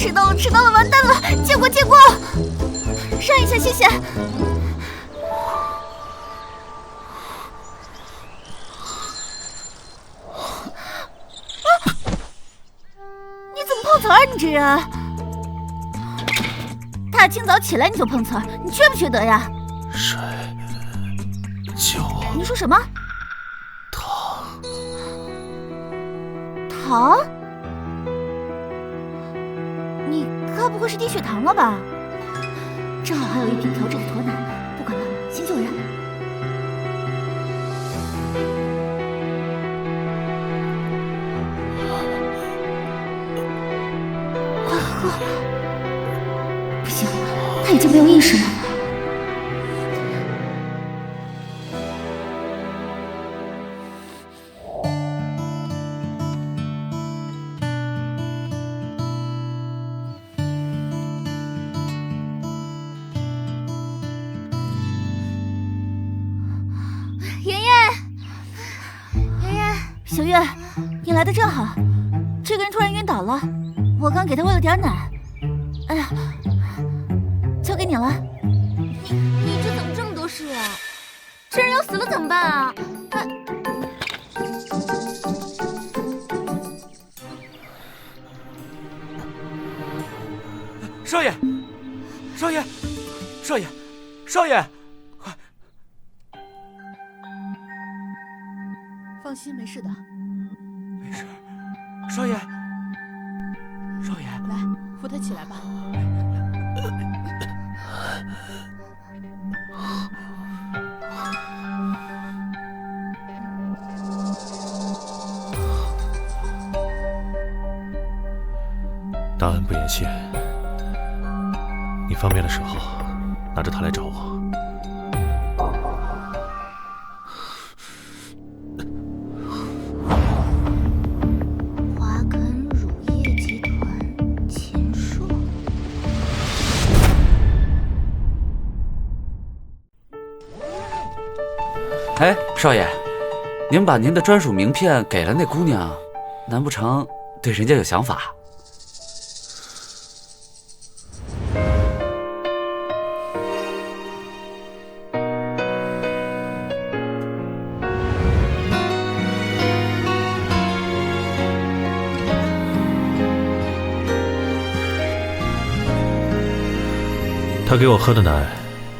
迟到了，迟到了，完蛋了！借过，借过，让一下，谢谢。你怎么碰瓷儿？你这人！大清早起来你就碰瓷儿，你缺不缺德呀？谁？救我！你说什么？糖？糖？你该不会是低血糖了吧？正好还有一瓶调制的驼奶，不管了，先救人。快喝！不行，他已经没有意识了。小月，你来的正好。这个人突然晕倒了，我刚给他喂了点奶。哎呀，交给你了。你这怎么这么多事啊？这人要死了怎么办啊？少爷，少爷，少爷，少爷！快！放心，没事的。没事，少爷，少爷，来，扶他起来吧。大恩不言谢，你方便的时候拿着它来找我。华肯乳业集团秦朔。哎，少爷，您把您的专属名片给了那姑娘，难不成对人家有想法？他给我喝的奶，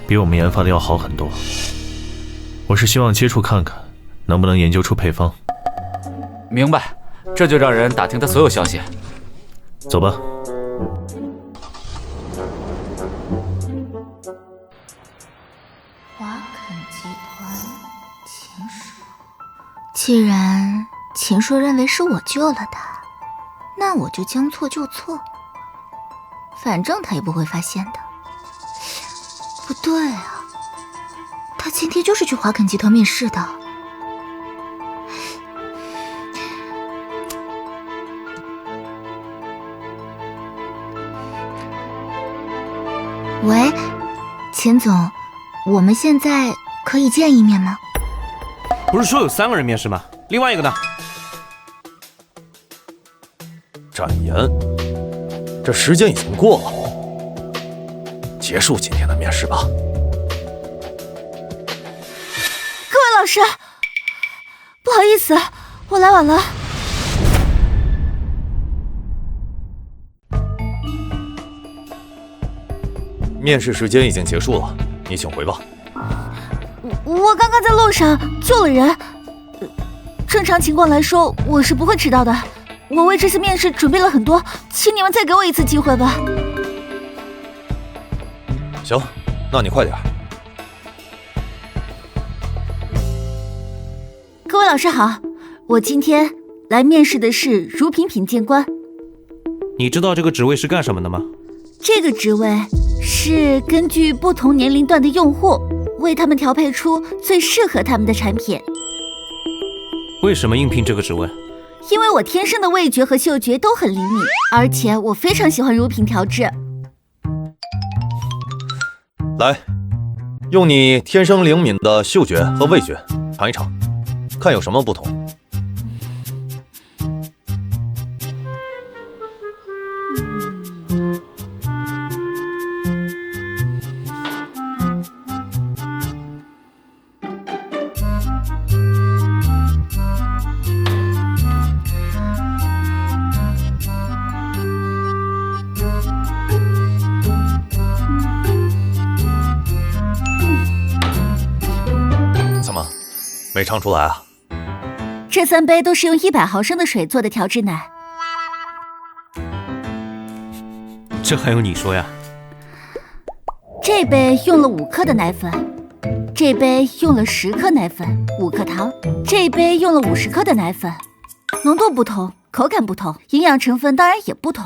比我们研发的要好很多。我是希望接触看看，能不能研究出配方。明白，这就让人打听他所有消息。走吧。华肯集团秦朔。既然秦朔认为是我救了他，那我就将错就错，反正他也不会发现的。不对啊，他今天就是去华肯集团面试的。喂，秦总，我们现在可以见一面吗？不是说有3个人面试吗？另外一个呢？展言，这时间已经过了。结束今天的面试吧。各位老师，不好意思，我来晚了。面试时间已经结束了，你请回吧。我刚刚在路上救了人，正常情况来说我是不会迟到的。我为这次面试准备了很多，请你们再给我一次机会吧。行，那你快点。各位老师好，我今天来面试的是乳品品鉴官。你知道这个职位是干什么的吗？这个职位是根据不同年龄段的用户，为他们调配出最适合他们的产品。为什么应聘这个职位？因为我天生的味觉和嗅觉都很灵敏，而且我非常喜欢乳品调制。来，用你天生灵敏的嗅觉和味觉尝一尝，看有什么不同。没尝出来啊？这3杯都是用100毫升的水做的调制奶。这还用你说呀？这杯用了5克的奶粉，这杯用了10克奶粉，5克糖，这杯用了50克的奶粉，浓度不同，口感不同，营养成分当然也不同。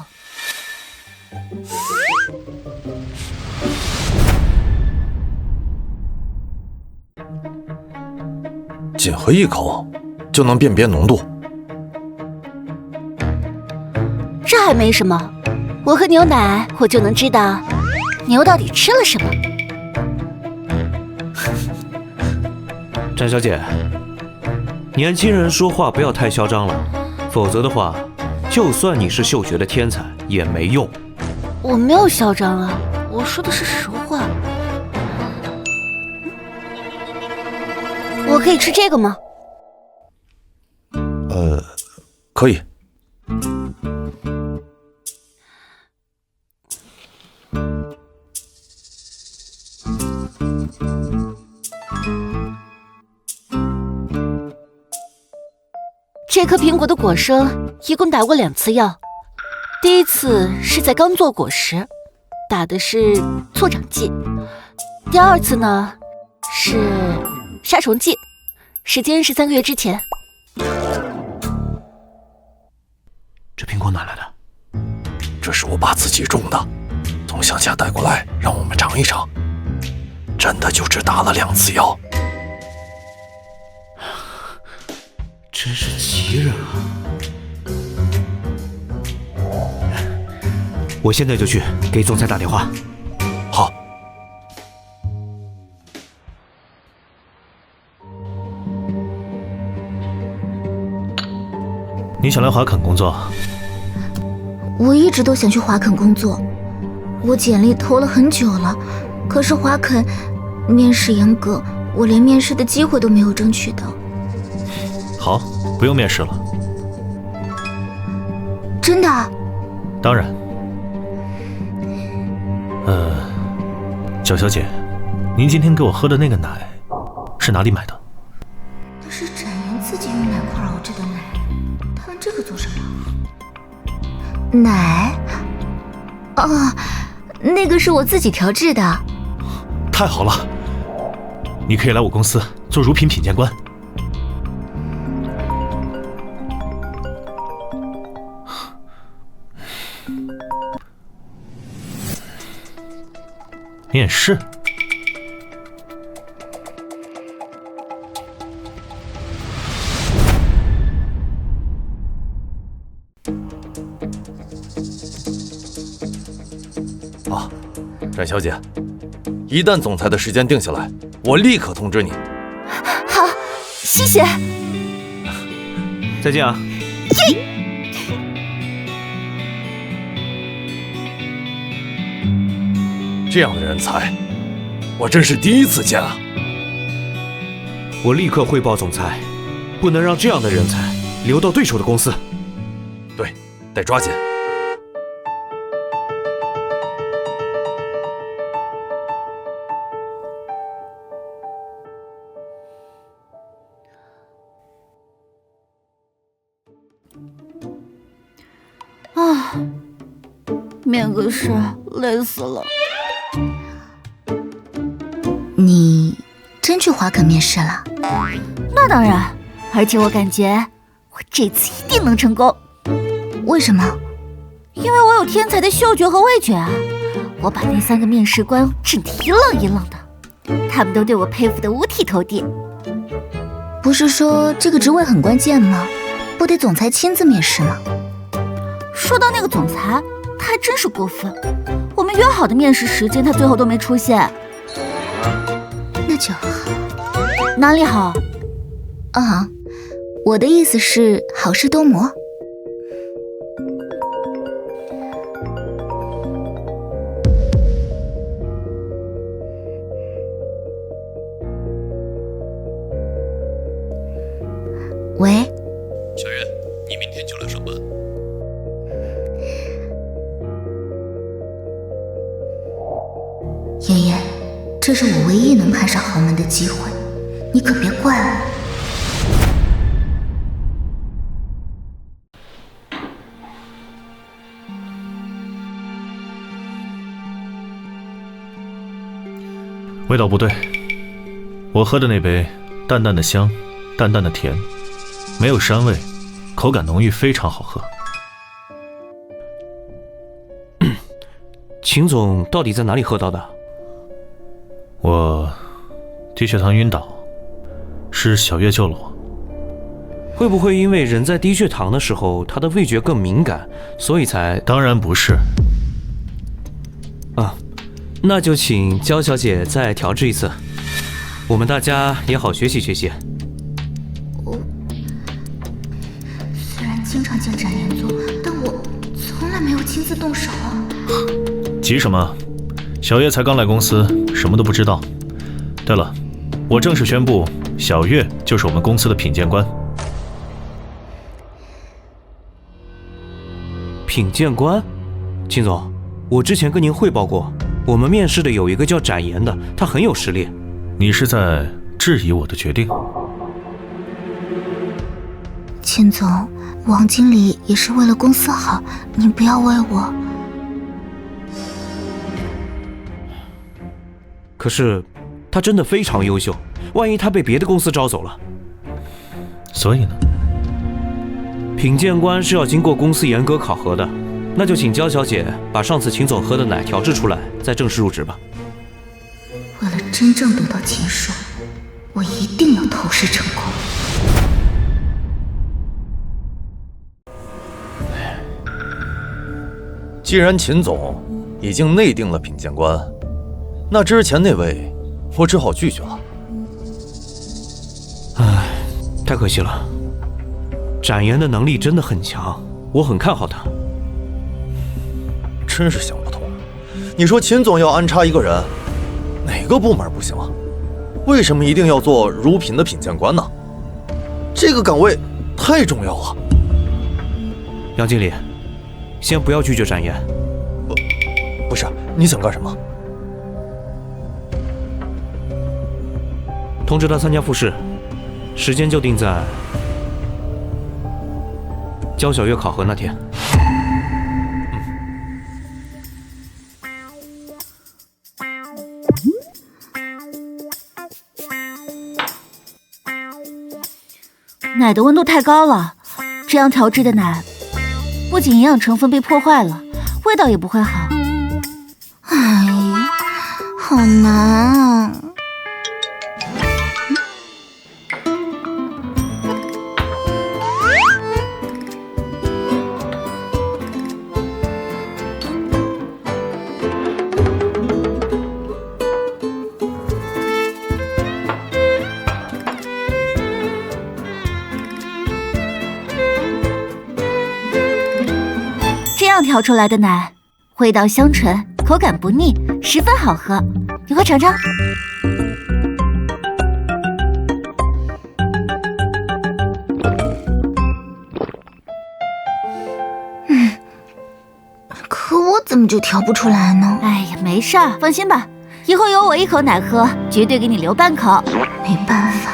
仅喝1口就能辨别浓度？这还没什么，我喝牛奶，我就能知道牛到底吃了什么。展小姐，年轻人说话不要太嚣张了，否则的话，就算你是嗅觉的天才也没用。我没有嚣张啊，我说的是实话。我可以吃这个吗？可以。这颗苹果的果生一共打过2次药，第一次是在刚做果实，打的是促长剂；第2次呢是杀虫剂，时间是3个月之前。这苹果哪来的？这是我爸自己种的，从乡下带过来让我们尝一尝，真的就只打了2次药。真是奇人啊！我现在就去给总裁打电话。好。你想来华肯工作？我一直都想去华肯工作，我简历投了很久了，可是华肯面试严格，我连面试的机会都没有争取到。好，不用面试了。真的？当然。角小姐，您今天给我喝的那个奶是哪里买的？那是展颜自己用奶块熬制的奶，他问这个做什么？奶？哦，那个是我自己调制的。太好了，你可以来我公司做乳品品鉴官。面试？啊，展小姐，一旦总裁的时间定下来，我立刻通知你。好，谢谢。再见啊。这样的人才，我真是第一次见啊！我立刻汇报总裁，不能让这样的人才留到对手的公司。对，得抓紧。啊，面个试，累死了。你真去华肯面试了？那当然，而且我感觉我这次一定能成功。为什么？因为我有天才的嗅觉和味觉啊！我把那3个面试官整得一愣一愣的，他们都对我佩服得五体投地。不是说这个职位很关键吗？不得总裁亲自面试吗？说到那个总裁，他还真是过分。我们约好的面试时间，他最后都没出现。那就好。哪里好？啊，我的意思是好事多磨。喂，小月，你明天就来上班。妍妍，这是我唯一能攀上豪门的机会，你可别怪我。味道不对。我喝的那杯淡淡的香，淡淡的甜，没有膻味，口感浓郁，非常好喝。秦总到底在哪里喝到的？我低血糖晕倒，是小月救了我。会不会因为人在低血糖的时候，他的味觉更敏感，所以才……当然不是。啊，那就请焦小姐再调制一次，我们大家也好学习学习。虽然经常见展颜做，但我从来没有亲自动手啊。急什么？小月才刚来公司，什么都不知道。对了，我正式宣布，小月就是我们公司的品鉴官。品鉴官，秦总，我之前跟您汇报过，我们面试的有一个叫展颜的，他很有实力。你是在质疑我的决定？秦总，王经理也是为了公司好，您不要为我。可是，他真的非常优秀，万一他被别的公司招走了？所以呢？品鉴官是要经过公司严格考核的，那就请焦小姐把上次秦总喝的奶调制出来，再正式入职吧。为了真正得到秦硕，我一定要投试成功。既然秦总已经内定了品鉴官，那之前那位我只好拒绝了。唉，太可惜了。展颜的能力真的很强，我很看好他。真是想不通，你说秦总要安插一个人，哪个部门不行啊？为什么一定要做如品的品鉴官呢？这个岗位太重要了。杨经理，先不要拒绝展颜。不是，你想干什么？通知他参加复试，时间就定在焦小月考核那天。奶的温度太高了，这样调制的奶，不仅营养成分被破坏了，味道也不会好。哎，好难啊！这样调出来的奶，味道香醇，口感不腻，十分好喝。你快尝尝。可我怎么就调不出来呢？哎呀，没事儿，放心吧，以后有我一口奶喝，绝对给你留半口。没办法，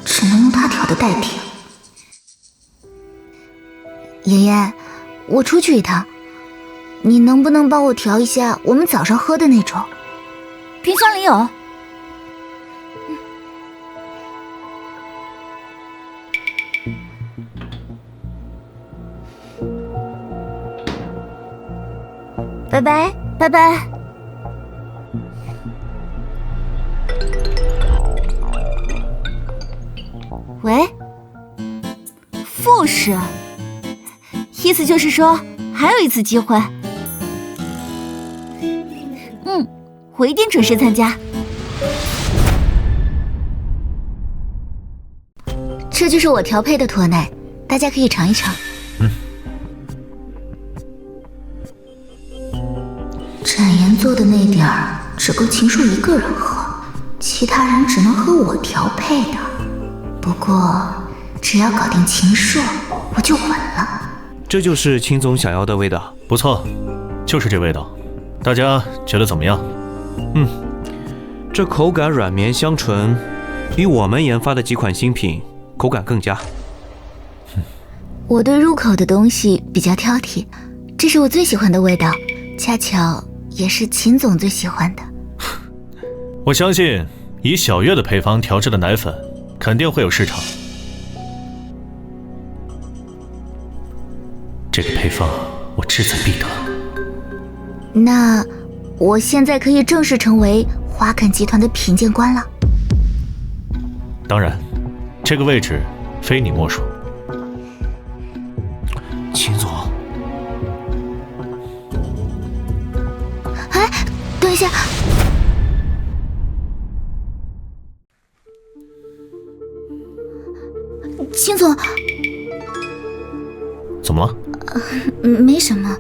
只能用他调的代替。爷爷，我出去一趟，你能不能帮我调一下我们早上喝的那种？冰箱里有。拜拜，拜拜。喂，复试，意思就是说还有一次机会。我一定准时参加。这就是我调配的驼奶，大家可以尝一尝。展颜做的那点儿只够秦硕一个人喝，其他人只能喝我调配的。不过只要搞定秦硕，我就稳了。这就是秦总想要的味道。不错，就是这味道。大家觉得怎么样？这口感软绵香醇，比我们研发的几款新品口感更佳。我对入口的东西比较挑剔，这是我最喜欢的味道，恰巧也是秦总最喜欢的。我相信以小月的配方调制的奶粉肯定会有市场。这个配方我志在必得。那我现在可以正式成为华肯集团的品鉴官了。当然，这个位置非你莫属。秦总，哎，等一下。秦总，怎么了？没什么。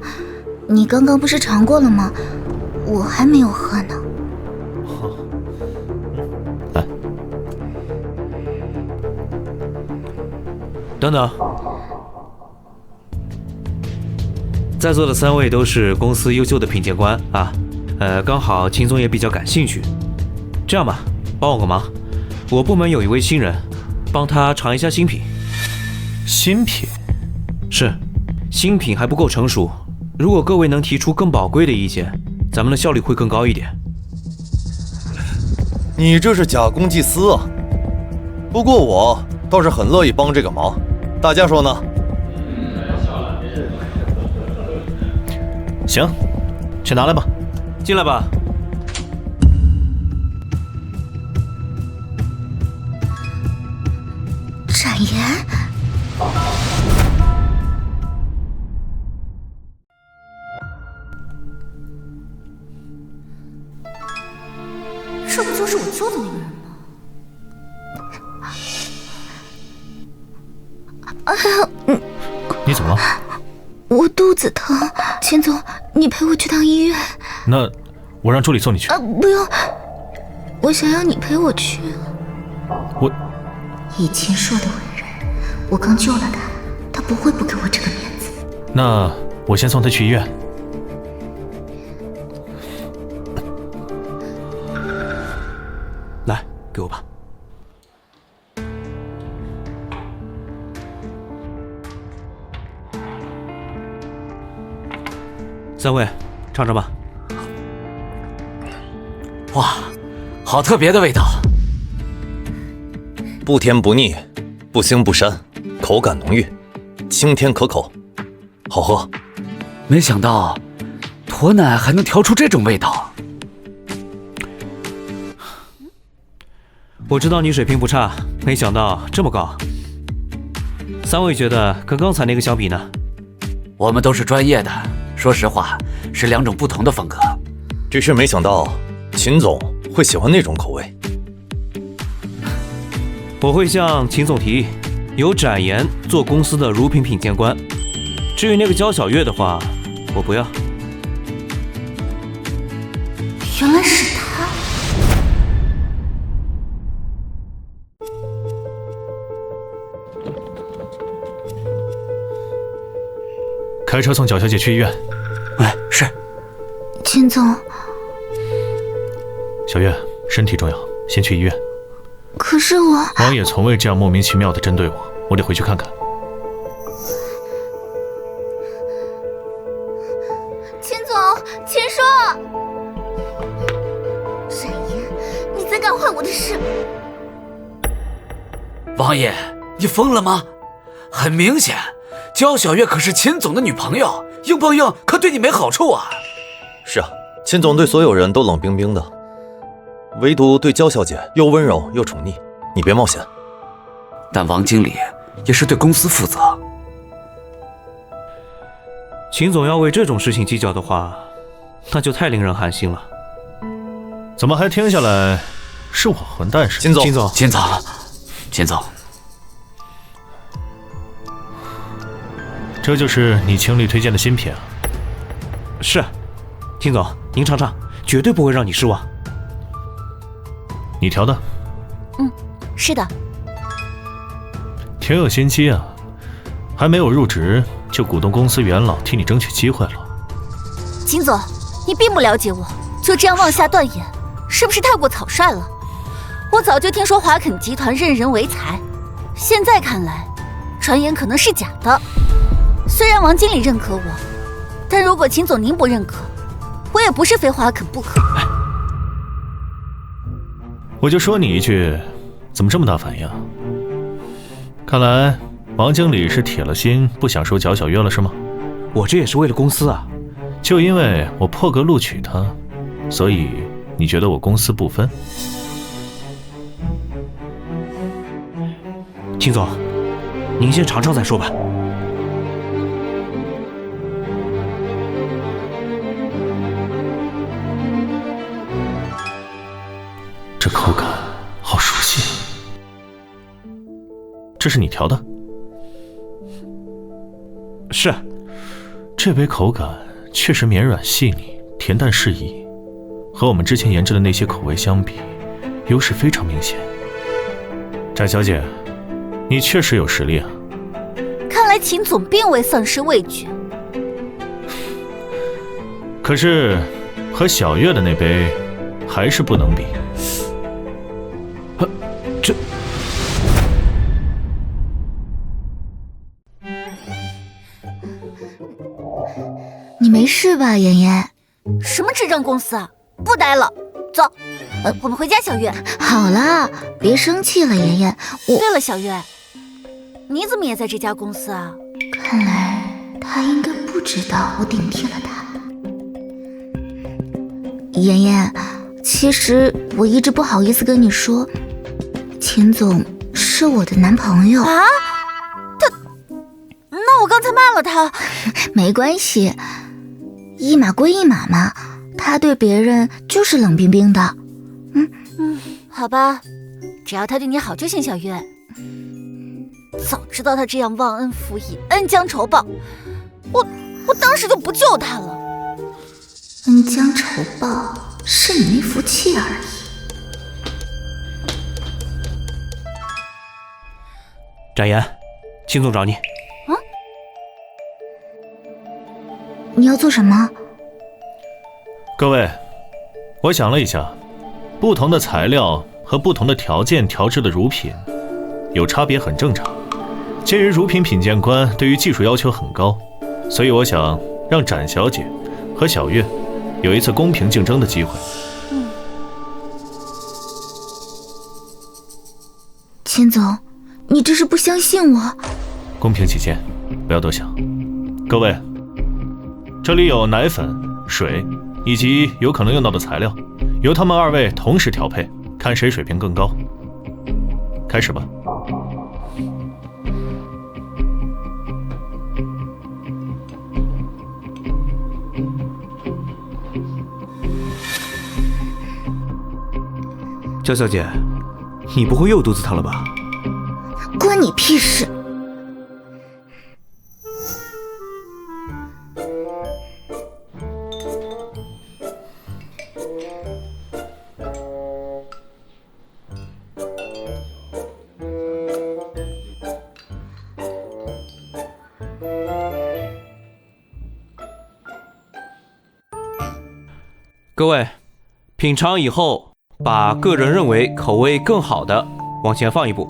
你刚刚不是尝过了吗？我还没有喝呢。来，等等，在座的3位都是公司优秀的品鉴官啊。刚好秦总也比较感兴趣。这样吧，帮我个忙，我部门有一位新人，帮他尝一下新品。新品？是，新品还不够成熟。如果各位能提出更宝贵的意见，咱们的效率会更高一点。你这是假公济私啊！不过我倒是很乐意帮这个忙，大家说呢？行，去拿来吧。进来吧。展颜。这不就是我救的那个人吗？哎呀，你怎么了？我肚子疼，秦总，你陪我去趟医院。那我让助理送你去。不用，我想要你陪我去。我以秦朔的为人，我刚救了他，他不会不给我这个面子。那我先送他去医院。来，给我吧。3位，尝尝吧。哇，好特别的味道。不甜不腻，不腥不膻，口感浓郁，清甜可口，好喝。没想到驼奶还能调出这种味道。我知道你水平不差，没想到这么高。3位觉得跟刚才那个相比呢？我们都是专业的，说实话，是2种不同的风格。只是没想到秦总会喜欢那种口味。我会向秦总提议，由展颜做公司的乳品品鉴官。至于那个焦小月的话，我不要。原来是他。开车送角小姐去医院。哎，是。秦总，小月，身体重要，先去医院。可是我……王爷从未这样莫名其妙地针对我，我得回去看看。秦总，秦朔，展颜，你在干坏我的事！王爷，你疯了吗？很明显，焦小月可是秦总的女朋友，硬碰硬可对你没好处啊。是啊，秦总对所有人都冷冰冰的，唯独对焦小姐又温柔又宠溺。你别冒险。但王经理也是对公司负责。秦总要为这种事情计较的话，那就太令人寒心了。怎么还听下来是我混蛋似的？秦总，秦总，这就是你倾力推荐的新品啊？是，秦总，您尝尝，绝对不会让你失望。你调的？是的。挺有心机啊，还没有入职就鼓动公司元老替你争取机会了。秦总，你并不了解我，就这样妄下断言，是不是太过草率了？我早就听说华肯集团任人唯才，现在看来，传言可能是假的。虽然王经理认可我，但如果秦总您不认可，我也不是非华肯不可。我就说你一句，怎么这么大反应？看来王经理是铁了心不想收贾小月了是吗？我这也是为了公司啊。就因为我破格录取他，所以你觉得我公私不分？秦总，您先尝尝再说吧。这口感好熟悉，这是你调的？是。这杯口感确实绵软细腻，甜淡适宜，和我们之前研制的那些口味相比，优势非常明显。展小姐，你确实有实力啊！看来秦总并未丧失畏惧。可是和小月的那杯还是不能比。这……你没事吧，妍妍？什么执政公司啊！不待了，走，我们回家。小月，好了，别生气了，妍妍。对了，小月，你怎么也在这家公司啊？看来他应该不知道我顶替了他。妍妍，其实我一直不好意思跟你说，秦总是我的男朋友啊。那我刚才骂了他。没关系，一码归一码嘛，他对别人就是冷冰冰的。好吧，只要他对你好就行。小月，早知道他这样忘恩负义、恩将仇报，我当时就不救他了。恩将仇报是你没福气而已。展言，秦总找你。你要做什么？各位，我想了一下，不同的材料和不同的条件调制的乳品有差别很正常。鉴于乳品品鉴官对于技术要求很高，所以我想让展小姐和小月有一次公平竞争的机会。秦总，你这是不相信我？公平起见，不要多想。各位，这里有奶粉、水以及有可能用到的材料，由他们二位同时调配，看谁水平更高。开始吧。焦小姐，你不会又肚子疼了吧？关你屁事！各位，品尝以后，把个人认为口味更好的往前放一步。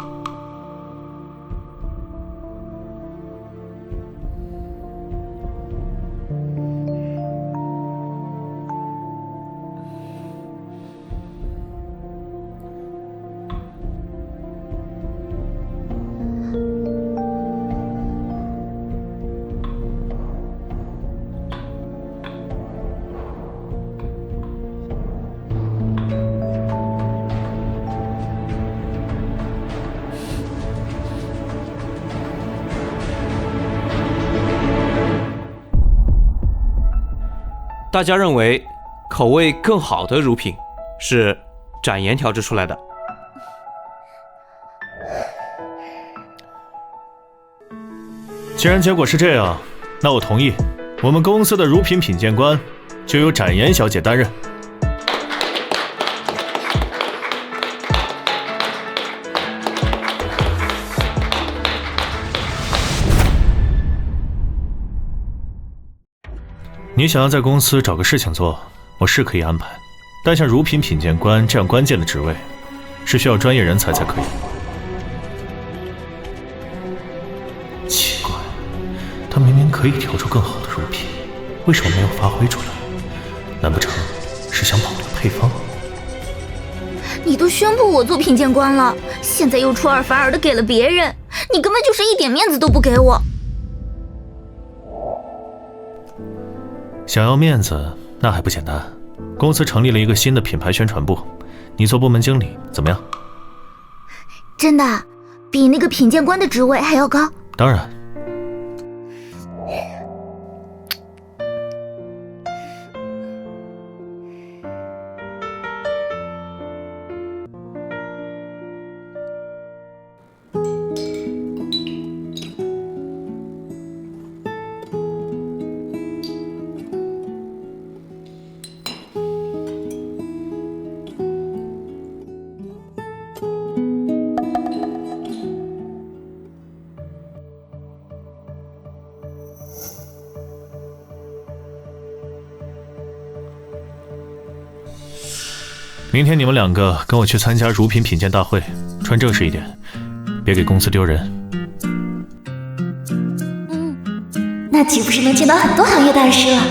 大家认为口味更好的乳品是展颜调制出来的。既然结果是这样，那我同意，我们公司的乳品品鉴官就由展颜小姐担任。你想要在公司找个事情做，我是可以安排，但像乳品品鉴官这样关键的职位，是需要专业人才才可以。奇怪，他明明可以调出更好的乳品，为什么没有发挥出来？难不成是想保留配方？你都宣布我做品鉴官了，现在又出尔反尔的给了别人，你根本就是一点面子都不给我。想要面子那还不简单，公司成立了一个新的品牌宣传部，你做部门经理怎么样？真的，比那个品鉴官的职位还要高？当然。明天你们2个跟我去参加乳品品鉴大会，穿正式一点，别给公司丢人。那岂不是能见到很多行业大师了？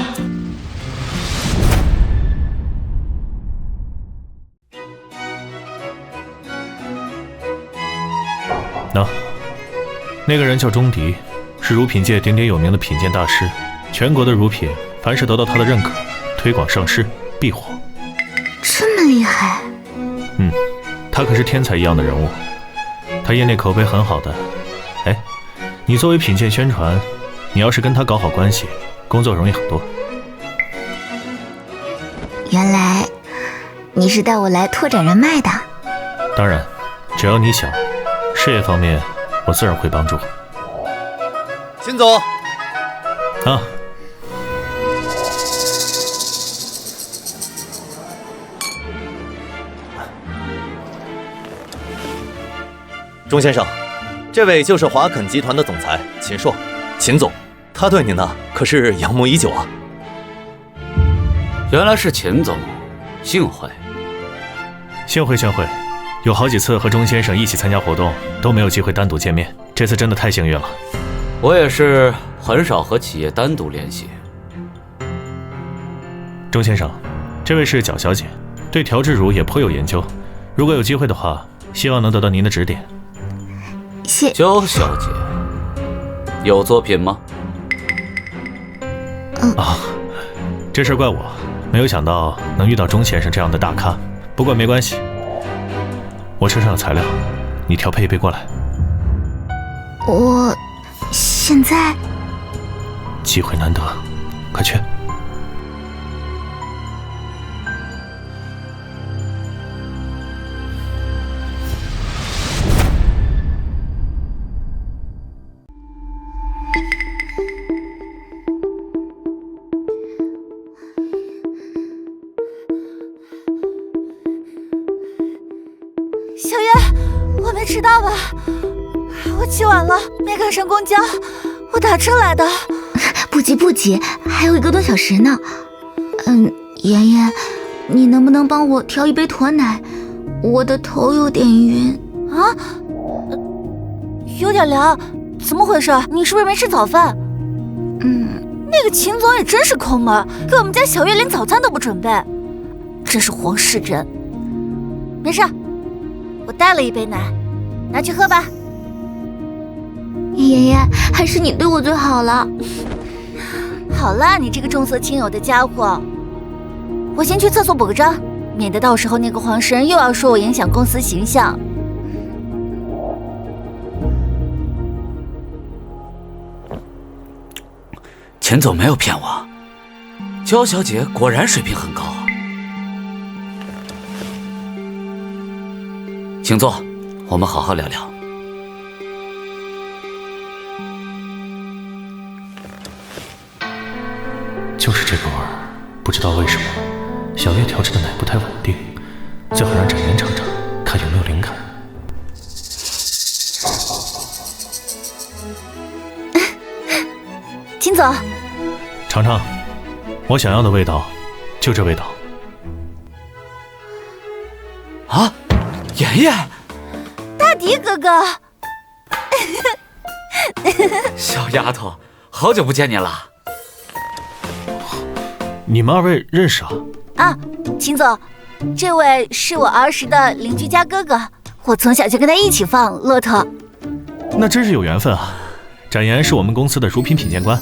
那个人叫钟迪，是乳品界鼎鼎有名的品鉴大师，全国的乳品凡是得到他的认可，推广上市必火。这么厉害？他可是天才一样的人物，他业内口碑很好的。哎，你作为品鉴宣传，你要是跟他搞好关系，工作容易很多。原来你是带我来拓展人脉的。当然，只要你想，事业方面我自然会帮助。秦总，啊，钟先生，这位就是华肯集团的总裁秦朔，秦总，他对您呢可是仰慕已久啊。原来是秦总，幸会。幸会，有好几次和钟先生一起参加活动，都没有机会单独见面，这次真的太幸运了。我也是很少和企业单独联系。钟先生，这位是角小姐，对调制乳也颇有研究，如果有机会的话，希望能得到您的指点。焦小姐，有作品吗？这事怪我，没有想到能遇到钟先生这样的大咖。不过没关系，我车上有材料，你调配一杯过来。我现在？机会难得，快去。小月，我没迟到吧？我起晚了，没赶上公交，我打车来的。不急，还有1个多小时呢。妍妍，你能不能帮我调一杯驼奶？我的头有点晕。啊？有点凉？怎么回事？你是不是没吃早饭？那个秦总也真是抠门，给我们家小月连早餐都不准备，真是皇室人。没事，我带了一杯奶，拿去喝吧。妍妍，还是你对我最好了。好啦，你这个重色轻友的家伙，我先去厕所补个妆，免得到时候那个皇室人又要说我影响公司形象。秦总没有骗我，焦小姐果然水平很高。请坐，我们好好聊聊。就是这个味儿，不知道为什么，小月调制的奶不太稳定，最好让展颜尝尝，看有没有灵感。秦总，尝尝，我想要的味道，就这味道。啊，妍妍，大迪哥哥，小丫头，好久不见你了。你们2位认识啊？啊，秦总，这位是我儿时的邻居家哥哥，我从小就跟他一起放骆驼。那真是有缘分啊！展颜是我们公司的乳品品鉴官。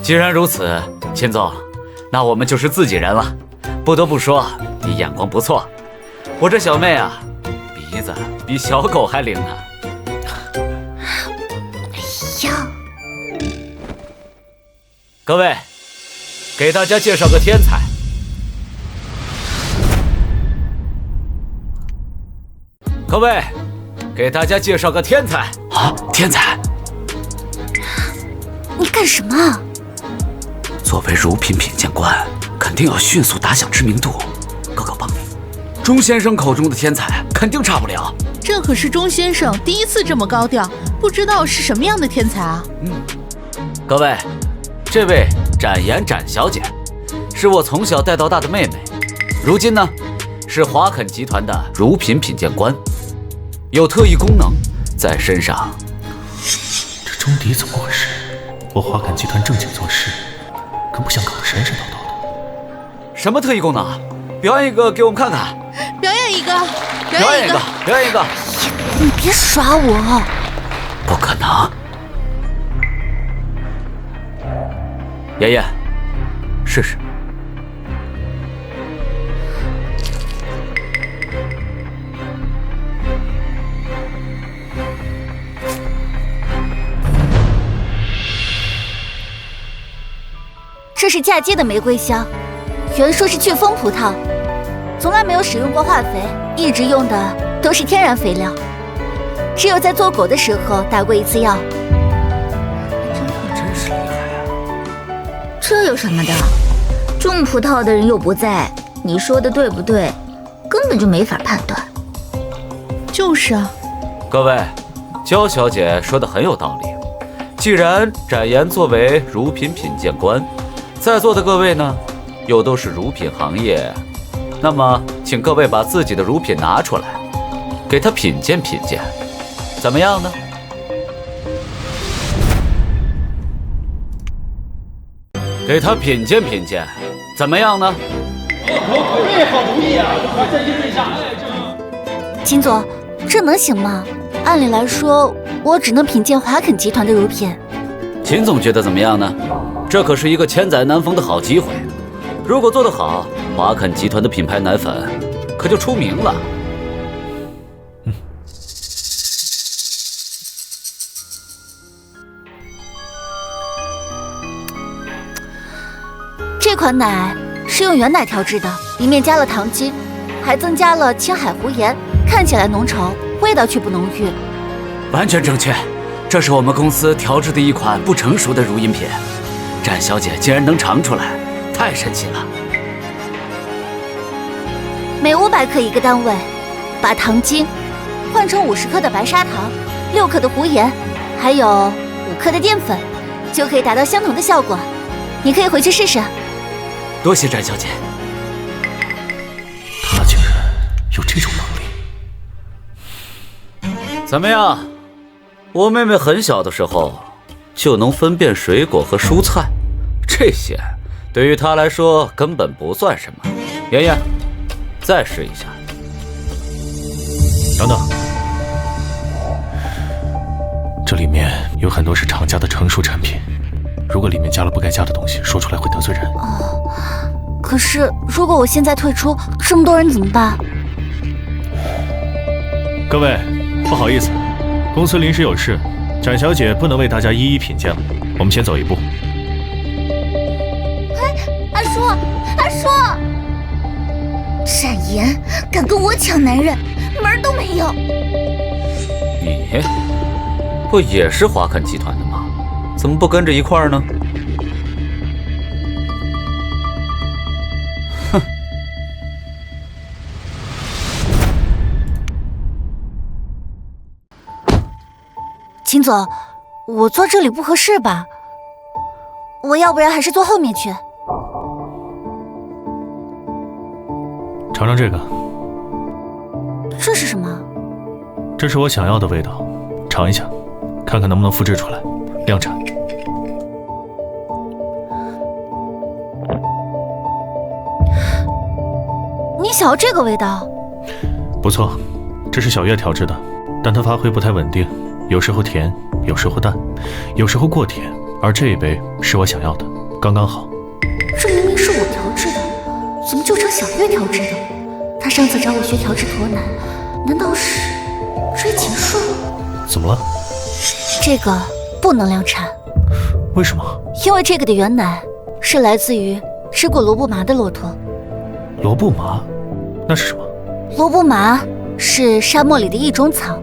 既然如此，秦总，那我们就是自己人了。不得不说，你眼光不错。我这小妹啊，鼻子比小狗还灵呢。哎呀，各位，给大家介绍个天才。各位，给大家介绍个天才啊！天才，你干什么？作为乳品品鉴官，肯定要迅速打响知名度。哥哥帮你。钟先生口中的天才，肯定差不了。这可是钟先生第一次这么高调，不知道是什么样的天才啊？各位，这位展颜展小姐，是我从小带到大的妹妹，如今呢，是华肯集团的乳品品鉴官。有特异功能在身上。这钟迪怎么回事？我华肯集团正经做事，可不想搞得神神叨叨的。什么特异功能？表演一个给我们看看。表演一个，表演一个，表演一个。你别耍我！不可能。妍妍，试试。这是嫁接的玫瑰香，原说是祛风葡萄，从来没有使用过化肥，一直用的都是天然肥料，只有在做狗的时候打过一次药。真是厉害啊！这有什么的？种葡萄的人又不在，你说的对不对？根本就没法判断。就是啊。各位，焦小姐说的很有道理。既然展颜作为乳品品鉴官，在座的各位呢，又都是乳品行业，那么请各位把自己的乳品拿出来，给他品鉴品鉴，怎么样呢？给他品鉴品鉴，怎么样呢？秦总，这能行吗？按理来说，我只能品鉴华肯集团的乳品。秦总觉得怎么样呢？这可是一个千载难逢的好机会，如果做得好，华肯集团的品牌奶粉可就出名了。这款奶是用原奶调制的，里面加了糖精，还增加了青海湖盐，看起来浓稠，味道却不浓郁。完全正确，这是我们公司调制的一款不成熟的乳饮品。展小姐竟然能尝出来，太神奇了。每500克一个单位，把糖精换成50克的白砂糖、6克的湖盐，还有5克的淀粉，就可以达到相同的效果。你可以回去试试。多谢展小姐。他竟然有这种能力。怎么样？我妹妹很小的时候就能分辨水果和蔬菜，这些对于她来说根本不算什么。妍妍，再试一下。等等，这里面有很多是厂家的成熟产品，如果里面加了不该加的东西，说出来会得罪人。可是如果我现在退出，这么多人怎么办？各位，不好意思，公司临时有事，展小姐不能为大家一一品鉴了，我们先走一步。阿叔，阿叔，展颜敢跟我抢男人，门儿都没有。你不也是华肯集团的吗？怎么不跟着一块儿呢？哼！秦总，我坐这里不合适吧？我要不然还是坐后面去。尝尝这个，这是什么？这是我想要的味道，尝一下，看看能不能复制出来，量产。想要这个味道？不错，这是小月调制的，但它发挥不太稳定，有时候甜，有时候淡，有时候过甜，而这一杯是我想要的，刚刚好。这明明是我调制的，怎么就成小月调制的？她上次找我学调制驼奶，难道是追禽术？怎么了？这个不能量产。为什么？因为这个的原奶是来自于吃过罗布麻的骆驼。罗布麻？那是什么？罗布麻是沙漠里的一种草，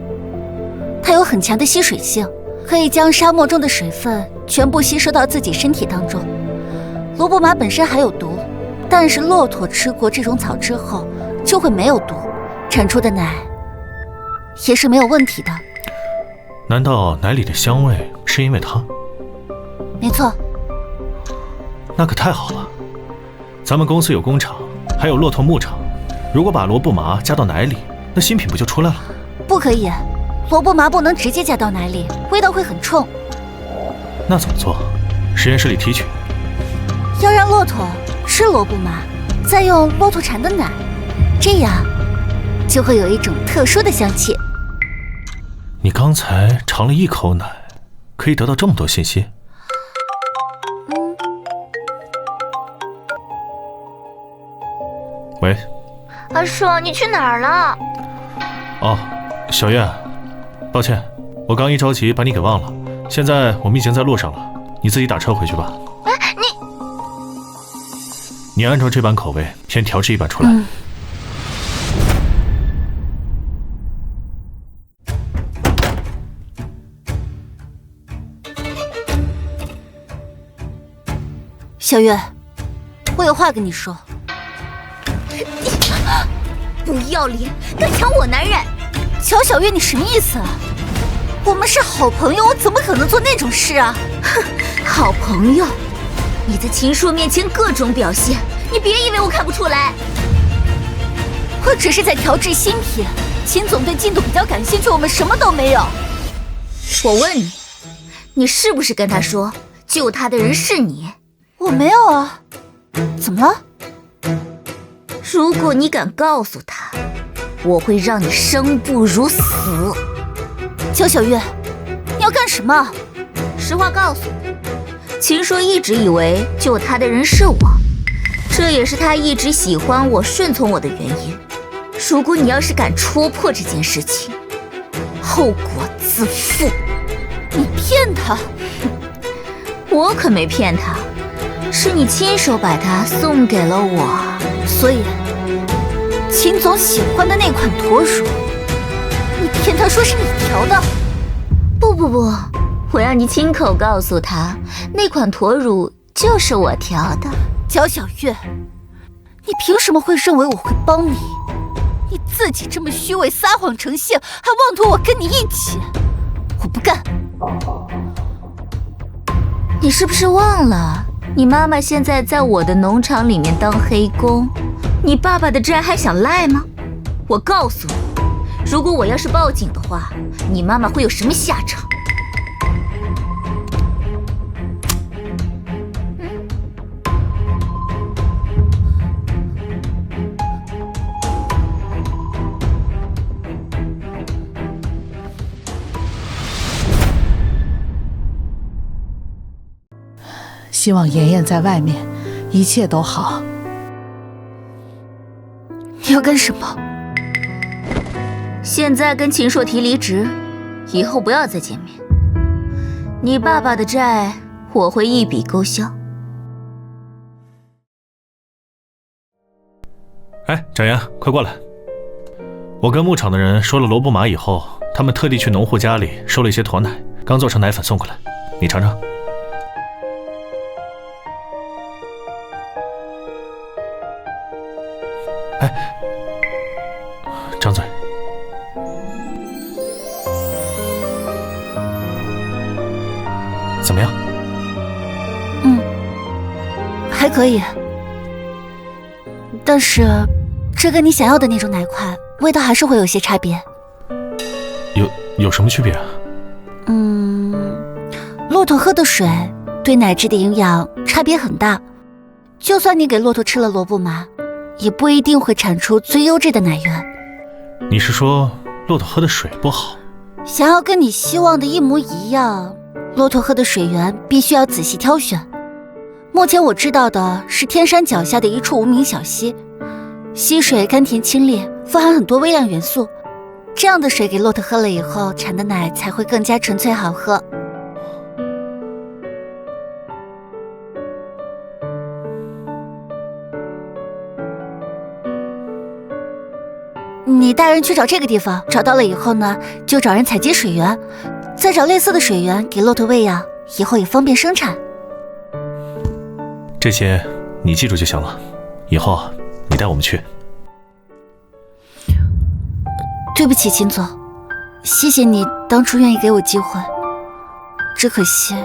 它有很强的吸水性，可以将沙漠中的水分全部吸收到自己身体当中。罗布麻本身还有毒，但是骆驼吃过这种草之后就会没有毒，产出的奶也是没有问题的。难道奶里的香味是因为它？没错。那可太好了，咱们公司有工厂，还有骆驼牧场，如果把罗布麻加到奶里，那新品不就出来了？不可以，罗布麻不能直接加到奶里，味道会很冲。那怎么做？实验室里提取。要让骆驼吃罗布麻，再用骆驼产的奶，这样就会有一种特殊的香气。你刚才尝了一口奶，可以得到这么多信息？喂，阿叔，你去哪儿了？哦，小月，抱歉，我刚一着急把你给忘了。现在我们已经在路上了，你自己打车回去吧。哎，你按照这版口味先调制一版出来。小月，我有话跟你说。不要脸，敢抢我男人！乔小月，你什么意思啊？我们是好朋友，我怎么可能做那种事啊？哼，好朋友，你在秦朔面前各种表现，你别以为我看不出来。我只是在调制新品，秦总对进度比较感兴趣，我们什么都没有。我问你，你是不是跟他说救他的人是你？我没有啊，怎么了？如果你敢告诉他，我会让你生不如死。乔小月，你要干什么？实话告诉你，秦朔一直以为救他的人是我，这也是他一直喜欢我、顺从我的原因。如果你要是敢戳破这件事情，后果自负。你骗他？我可没骗他，是你亲手把它送给了我。所以，秦总喜欢的那款驼乳，你骗他说是你调的？不，我让你亲口告诉他，那款驼乳就是我调的。乔小月，你凭什么会认为我会帮你？你自己这么虚伪，撒谎成性，还妄图我跟你一起，我不干。你是不是忘了，你妈妈现在在我的农场里面当黑工，你爸爸的债还想赖吗？我告诉你，如果我要是报警的话，你妈妈会有什么下场？希望妍妍在外面一切都好。你要干什么？现在跟秦朔提离职，以后不要再见面。你爸爸的债我会一笔勾销。哎，展颜，快过来！我跟牧场的人说了罗布麻以后，他们特地去农户家里收了一些驼奶，刚做成奶粉送过来，你尝尝。哎，张嘴。怎么样？还可以，但是这跟你想要的那种奶块味道还是会有些差别。有什么区别啊？骆驼喝的水对奶汁的营养差别很大，就算你给骆驼吃了罗布麻，也不一定会产出最优质的奶源。你是说骆驼喝的水不好？想要跟你希望的一模一样，骆驼喝的水源必须要仔细挑选。目前我知道的是天山脚下的一处无名小溪，溪水甘甜清冽，富含很多微量元素。这样的水给骆驼喝了以后，产的奶才会更加纯粹好喝。你带人去找这个地方，找到了以后呢，就找人采集水源，再找类似的水源给骆驼喂养，以后也方便生产。这些你记住就行了，以后你带我们去。对不起，秦总，谢谢你当初愿意给我机会，只可惜，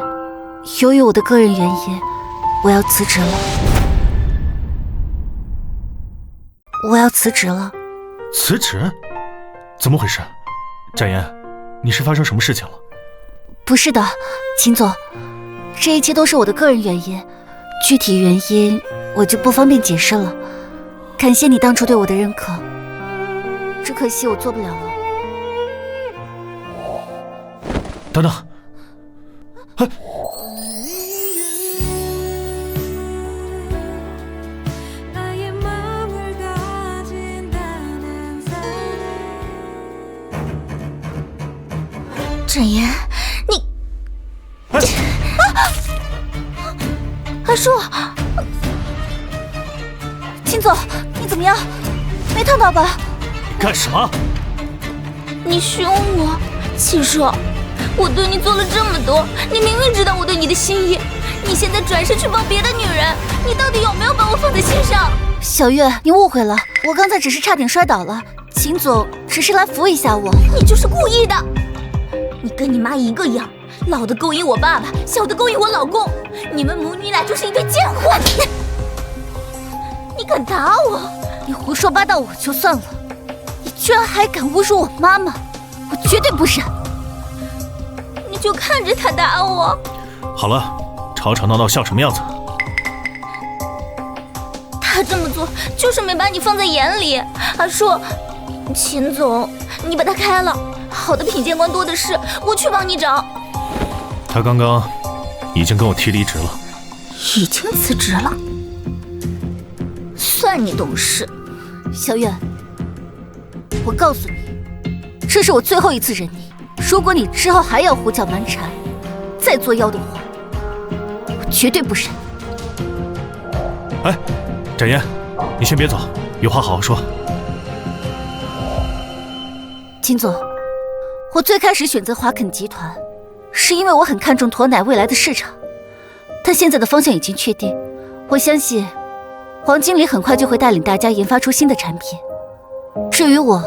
由于我的个人原因，我要辞职了。我要辞职了。辞职？怎么回事？展颜，你是发生什么事情了？不是的，秦总，这一切都是我的个人原因，具体原因我就不方便解释了。感谢你当初对我的认可，只可惜我做不了了。等等，展颜，你，阿叔，秦总，你怎么样？没烫到吧？干什么？你凶我！秦叔，我对你做了这么多，你明明知道我对你的心意，你现在转身去帮别的女人，你到底有没有把我放在心上？小月，你误会了，我刚才只是差点摔倒了，秦总只是来扶一下我。你就是故意的！你跟你妈一个样，老的勾引我爸爸，小的勾引我老公，你们母女俩就是一对贱货！你敢打我？你胡说八道我就算了，你居然还敢侮辱我妈妈，我绝对不忍！你就看着他打我。好了，吵吵闹闹像什么样子？他这么做就是没把你放在眼里。阿叔，秦总，你把他开了，好的品鉴官多的是，我去帮你找。他刚刚已经跟我提离职了。已经辞职了？算你懂事。小月，我告诉你，这是我最后一次忍你。如果你之后还要胡搅蛮缠，再作妖的话，我绝对不忍。哎，展颜，你先别走，有话好好说。秦总，我最开始选择华肯集团，是因为我很看重驼奶未来的市场，但现在的方向已经确定，我相信黄经理很快就会带领大家研发出新的产品。至于我，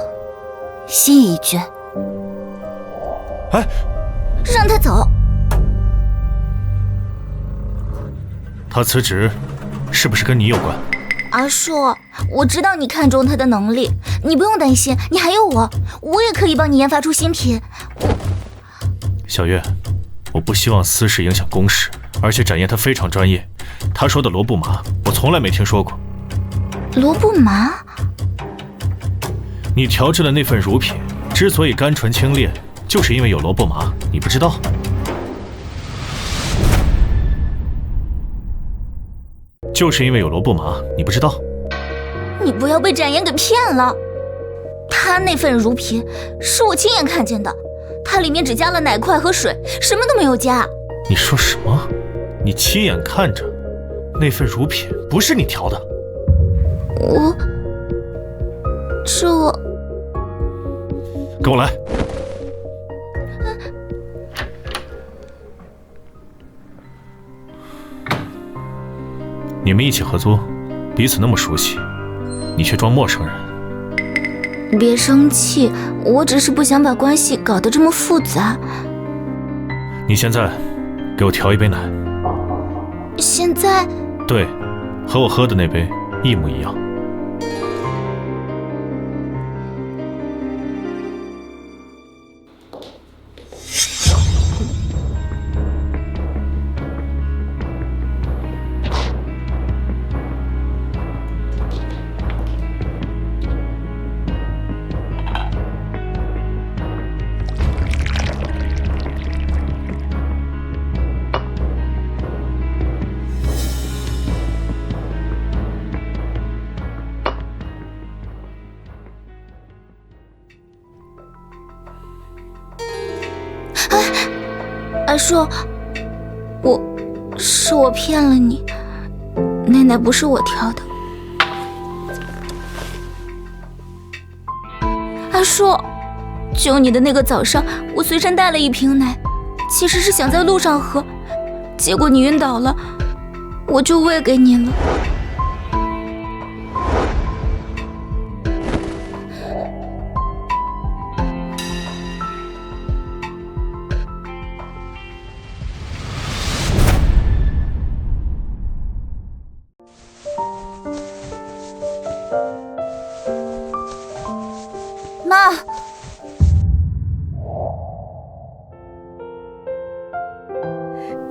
心意已决。哎，让他走。他辞职是不是跟你有关？阿叔，我知道你看中他的能力，你不用担心，你还有我，我也可以帮你研发出新品。小月，我不希望私事影响公事，而且展颜他非常专业，他说的罗布麻我从来没听说过。罗布麻？你调制的那份乳品之所以甘醇清冽，就是因为有罗布麻，你不知道？就是因为有罗布麻，你不知道？你不要被展颜给骗了，他那份乳品是我亲眼看见的，它里面只加了奶块和水，什么都没有加。你说什么？你亲眼看着那份乳品不是你调的？跟我来。你们一起合租，彼此那么熟悉，你却装陌生人。别生气，我只是不想把关系搞得这么复杂。你现在给我调一杯奶。现在？对，和我喝的那杯一模一样。阿硕，我骗了你，奶奶不是我挑的。阿硕，救你的那个早上，我随身带了一瓶奶，其实是想在路上喝，结果你晕倒了，我就喂给你了。妈，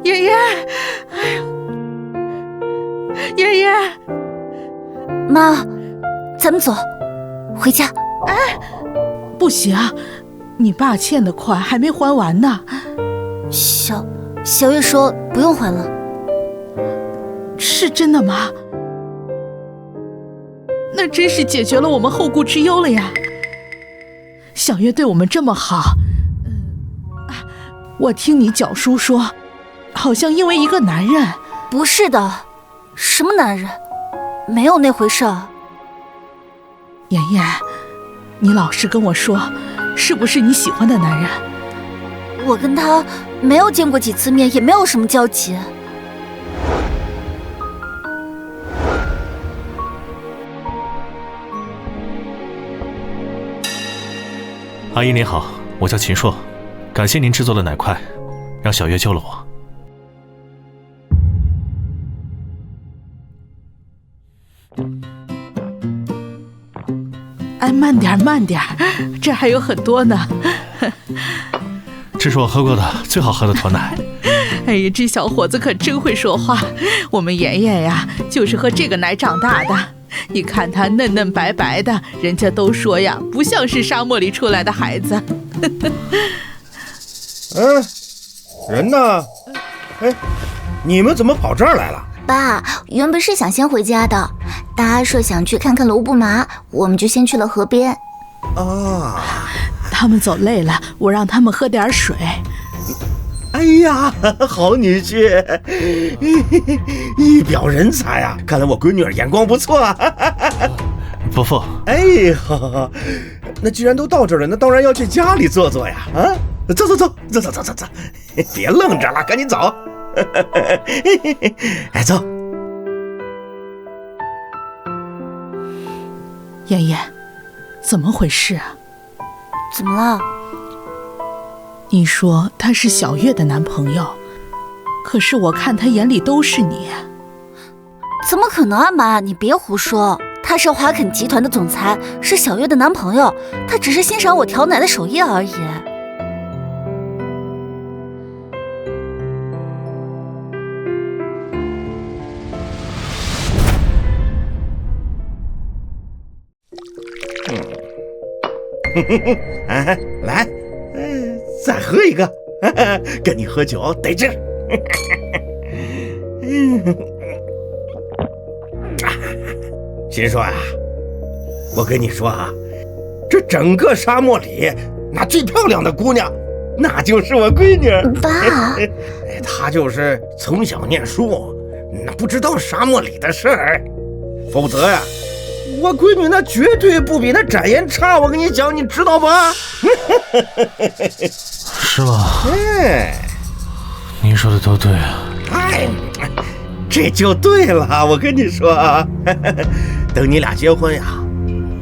妍妍，哎呦，妍妍，妈，咱们走，回家。不行，你爸欠的款还没还完呢。小月说不用还了。是真的吗？那真是解决了我们后顾之忧了呀。小月对我们这么好，我听你脚叔说，好像因为一个男人。不是的，什么男人？没有那回事儿。妍妍，你老实跟我说，是不是你喜欢的男人？我跟他没有见过几次面，也没有什么交集。阿姨您好，我叫秦朔，感谢您制作的奶块，让小月救了我。哎，慢点，慢点，这还有很多呢。这是我喝过的最好喝的驼奶。哎呀，这小伙子可真会说话。我们妍妍呀，就是喝这个奶长大的。你看他嫩嫩白白的，人家都说呀，不像是沙漠里出来的孩子。人呢？哎，你们怎么跑这儿来了？爸，原本是想先回家的，大阿硕想去看看楼布麻，我们就先去了河边。啊，他们走累了，我让他们喝点水。哎呀，好女婿，一表人才啊！看来我闺女儿眼光不错啊。伯父，哎呀，那既然都到这儿了，那当然要去家里坐坐呀！啊，走，别愣着了，赶紧走。哎，走。妍妍，怎么回事啊？怎么了？你说他是小月的男朋友，可是我看他眼里都是你。怎么可能啊，妈，你别胡说。他是华肯集团的总裁，是小月的男朋友，他只是欣赏我调奶的手艺而已。来，再喝一个，跟你喝酒得劲儿。秦朔啊，我跟你说啊，这整个沙漠里那最漂亮的姑娘，那就是我闺女。爸，她就是从小念书，那不知道沙漠里的事儿，否则呀，我闺女那绝对不比那展颜差。我跟你讲，你知道吧？是吗？哎，您说的都对啊。哎，这就对了。我跟你说啊，等你俩结婚呀，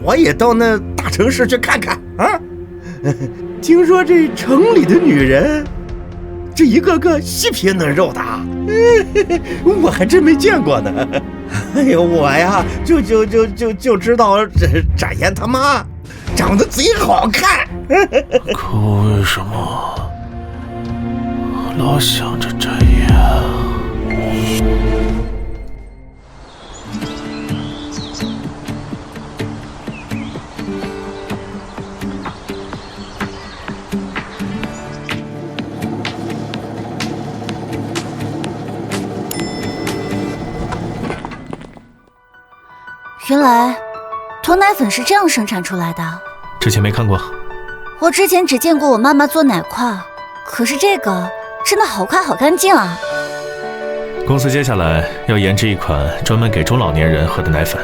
我也到那大城市去看看啊。听说这城里的女人，这一个个细皮嫩肉的，我还真没见过呢。哎呦，我呀，就知道这展颜他妈长得贼好看。可为什么老想着展颜？原来驼奶粉是这样生产出来的。之前没看过。我之前只见过我妈妈做奶块，可是这个真的好快好干净啊！公司接下来要研制一款专门给中老年人喝的奶粉，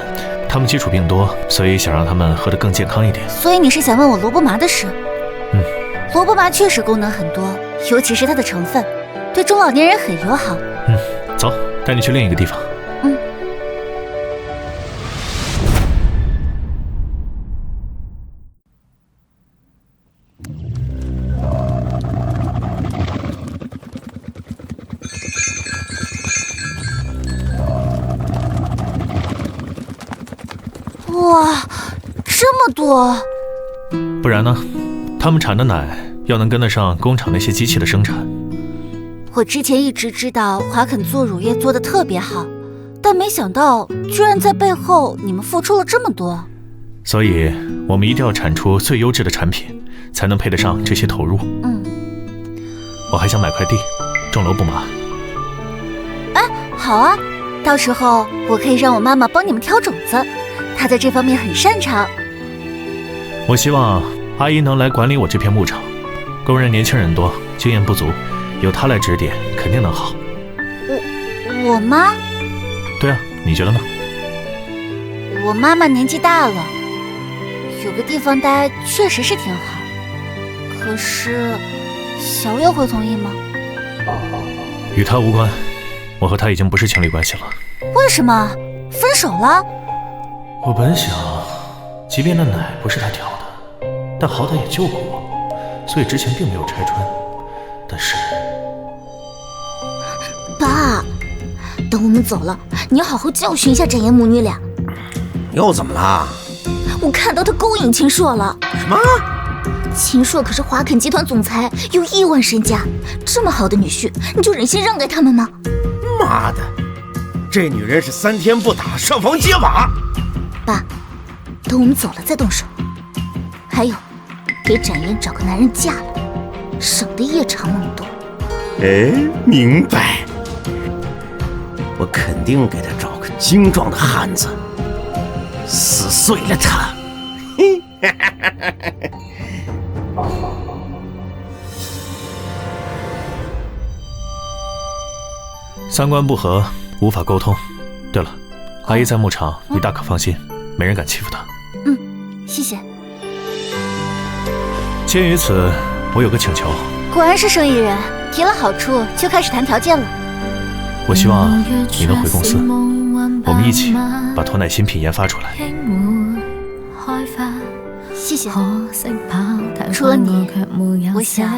他们基础病多，所以想让他们喝得更健康一点。所以你是想问我萝卜麻的事？萝卜麻确实功能很多，尤其是它的成分，对中老年人很友好。走，带你去另一个地方。哇，这么多！不然呢？他们产的奶要能跟得上工厂那些机器的生产。我之前一直知道华肯做乳业做得特别好，但没想到居然在背后你们付出了这么多。所以我们一定要产出最优质的产品，才能配得上这些投入。我还想买块地，种萝卜麻。哎，好啊，到时候我可以让我妈妈帮你们挑种子，她在这方面很擅长。我希望阿姨能来管理我这片牧场，工人年轻人多，经验不足，由她来指点，肯定能好。我妈？对啊，你觉得呢？我妈妈年纪大了，有个地方待确实是挺好。可是，小月会同意吗？与她无关，我和她已经不是情侣关系了。为什么？分手了？我本想，即便那奶不是她挑的，但好歹也救过我，所以之前并没有拆穿。但是，爸，等我们走了，你要好好教训一下展颜母女俩。又怎么了？我看到他勾引秦朔了。什么？秦朔可是华肯集团总裁，有亿万身家，这么好的女婿，你就忍心让给他们吗？妈的，这女人是3天不打上房揭瓦。爸，等我们走了再动手。还有，给展颜找个男人嫁了，省得夜长梦多。哎，明白。我肯定给她找个精壮的汉子，撕碎了他。三观不合，无法沟通。对了，阿姨在牧场，你大可放心，没人敢欺负她。谢谢。鉴于此，我有个请求。果然是生意人，提了好处就开始谈条件了。我希望你能回公司，我们一起把脱奶新品研发出来。谢谢。除了你，我想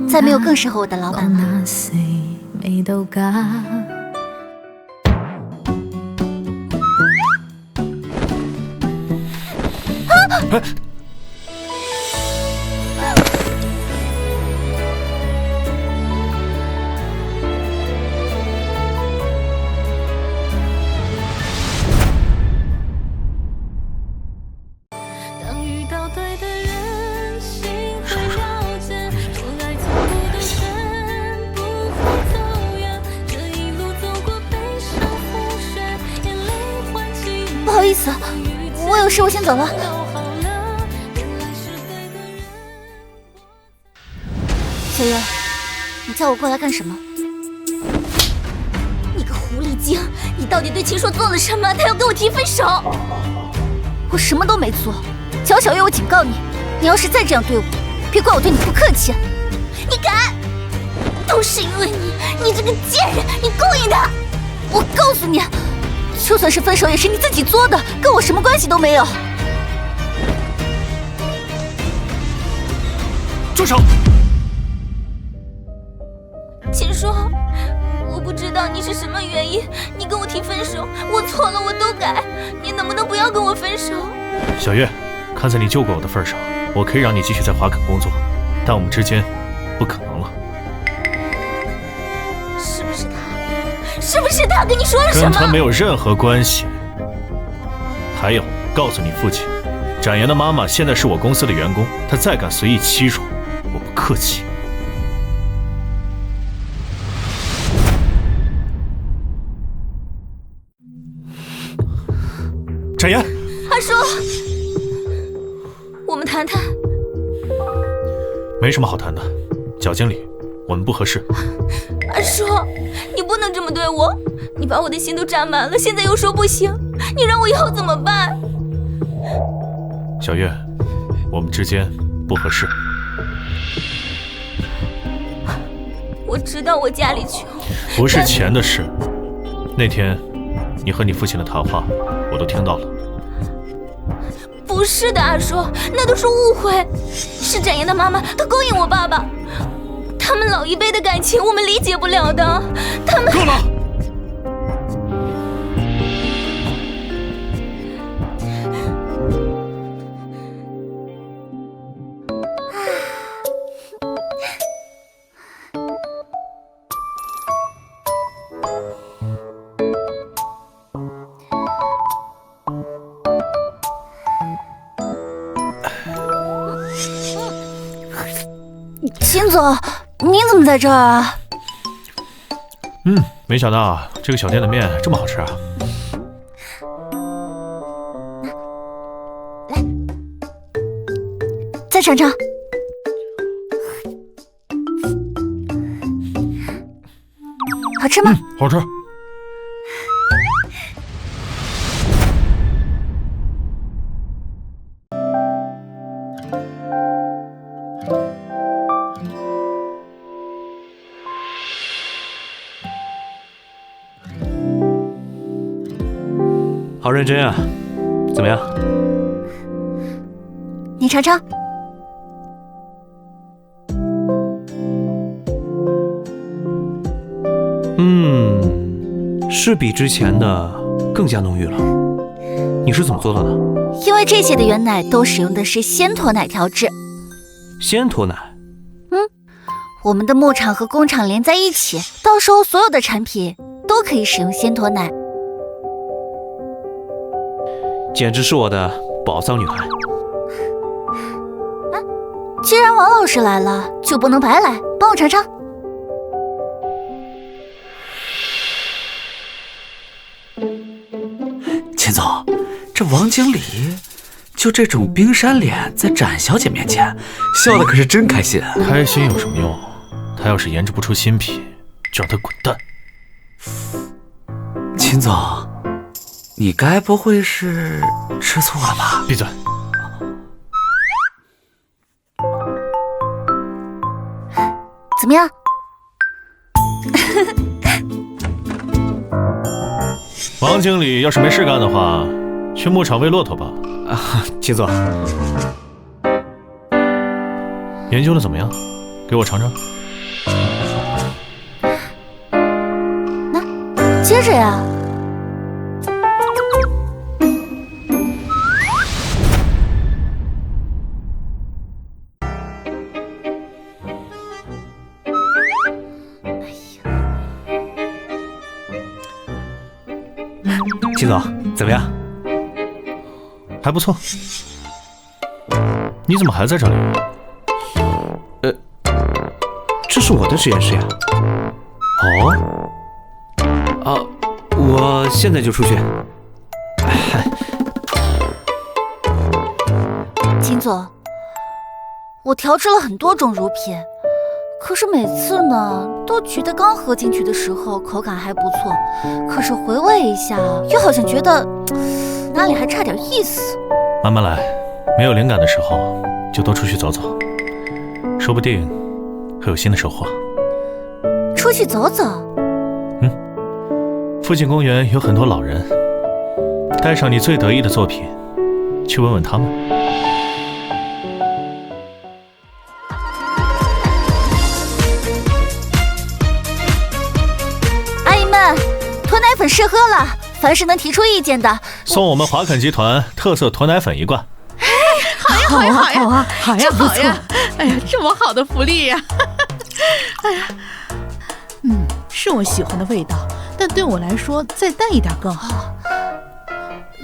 再没有更适合我的老板了。哎，不好意思，我有事，我先走了。小月，你叫我过来干什么？你个狐狸精，你到底对秦朔做了什么？他要跟我提分手？我什么都没做。乔小月，我警告你，你要是再这样对我，别怪我对你不客气。你敢？都是因为你，你这个贱人，你勾引他！我告诉你，就算是分手也是你自己作的，跟我什么关系都没有。住手！秦朔，我不知道你是什么原因，你跟我提分手，我错了，我都改，你能不能不要跟我分手？小月，看在你救过我的份上，我可以让你继续在华肯工作，但我们之间不可能了。是不是他？是不是他跟你说了什么？跟他没有任何关系。还有，告诉你父亲，展颜的妈妈现在是我公司的员工，她再敢随意欺辱，我不客气。展颜，阿叔，我们谈谈。没什么好谈的，蒋经理，我们不合适。阿叔，你不能这么对我，你把我的心都占满了，现在又说不行，你让我以后怎么办？小月，我们之间不合适。我知道我家里穷，不是钱的事。那天你和你父亲的谈话，我都听到了。不是的，阿叔，那都是误会，是展颜的妈妈，她勾引我爸爸。他们老一辈的感情，我们理解不了的。他们够了。秦总，你怎么在这儿啊？没想到这个小店的面这么好吃啊！来，再尝尝。好吃吗？好吃。好认真啊，怎么样？你尝尝。是比之前的更加浓郁了。你是怎么做到的？因为这些的原奶都使用的是鲜脱奶调制。鲜脱奶？我们的牧场和工厂连在一起，到时候所有的产品都可以使用鲜脱奶。简直是我的宝藏女孩。既然王老师来了，就不能白来，帮我尝尝。秦总，这王经理就这种冰山脸，在展小姐面前笑的可是真开心。开心有什么用？他要是研制不出新品，就让他滚蛋。秦总，你该不会是吃醋了吧？闭嘴！怎么样？王经理要是没事干的话，去牧场喂骆驼吧。秦总，研究的怎么样？给我尝尝。那接着呀。秦总，怎么样？还不错。你怎么还在这里？这是我的实验室呀。我现在就出去。秦总，我调制了很多种乳品，可是每次呢，都觉得刚喝进去的时候口感还不错，可是回味一下，又好像觉得哪里还差点意思。慢慢来，没有灵感的时候就多出去走走，说不定会有新的收获。出去走走？附近公园有很多老人，带上你最得意的作品，去问问他们。阿姨们，脱奶粉试喝了，凡是能提出意见的，送我们华肯集团特色脱奶粉一罐。好呀，好呀，好啊，好呀，不错。哎呀，这么好的福利呀！哎呀，是我喜欢的味道，但对我来说再淡一点更好。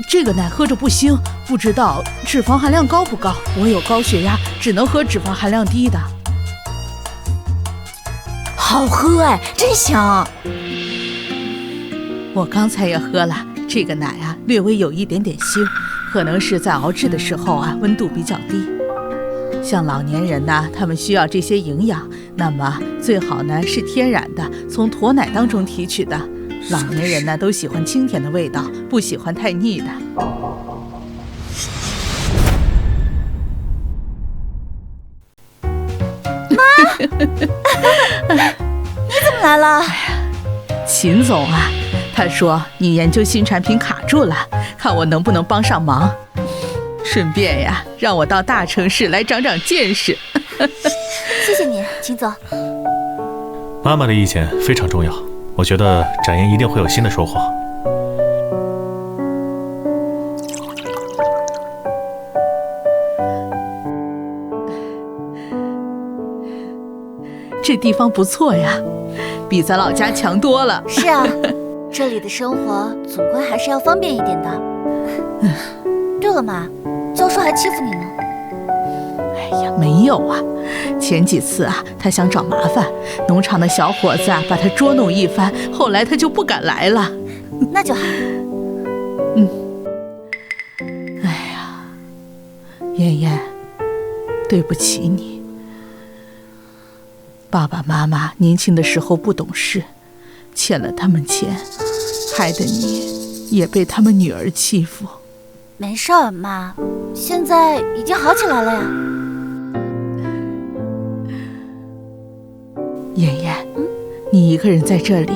这个奶喝着不腥，不知道脂肪含量高不高。我有高血压，只能喝脂肪含量低的。好喝哎，真香！我刚才也喝了，这个奶啊，略微有一点点腥，可能是在熬制的时候啊，温度比较低。像老年人呢，他们需要这些营养，那么最好呢是天然的，从驼奶当中提取的。老年人呢都喜欢清甜的味道，不喜欢太腻的。妈，你怎么来了？秦总啊，他说你研究新产品卡住了，看我能不能帮上忙。顺便呀，让我到大城市来长长见识。谢谢你，秦总。妈妈的意见非常重要，我觉得展颜一定会有新的收获。这地方不错呀，比咱老家强多了。是啊，这里的生活总归还是要方便一点的。对了妈，教授还欺负你呢？哎呀，没有啊，前几次啊，他想找麻烦，农场的小伙子啊把他捉弄一番，后来他就不敢来了。那就好。哎呀，妍妍，对不起你。爸爸妈妈年轻的时候不懂事，欠了他们钱，害得你也被他们女儿欺负。没事儿，妈，现在已经好起来了呀。妍妍，你一个人在这里，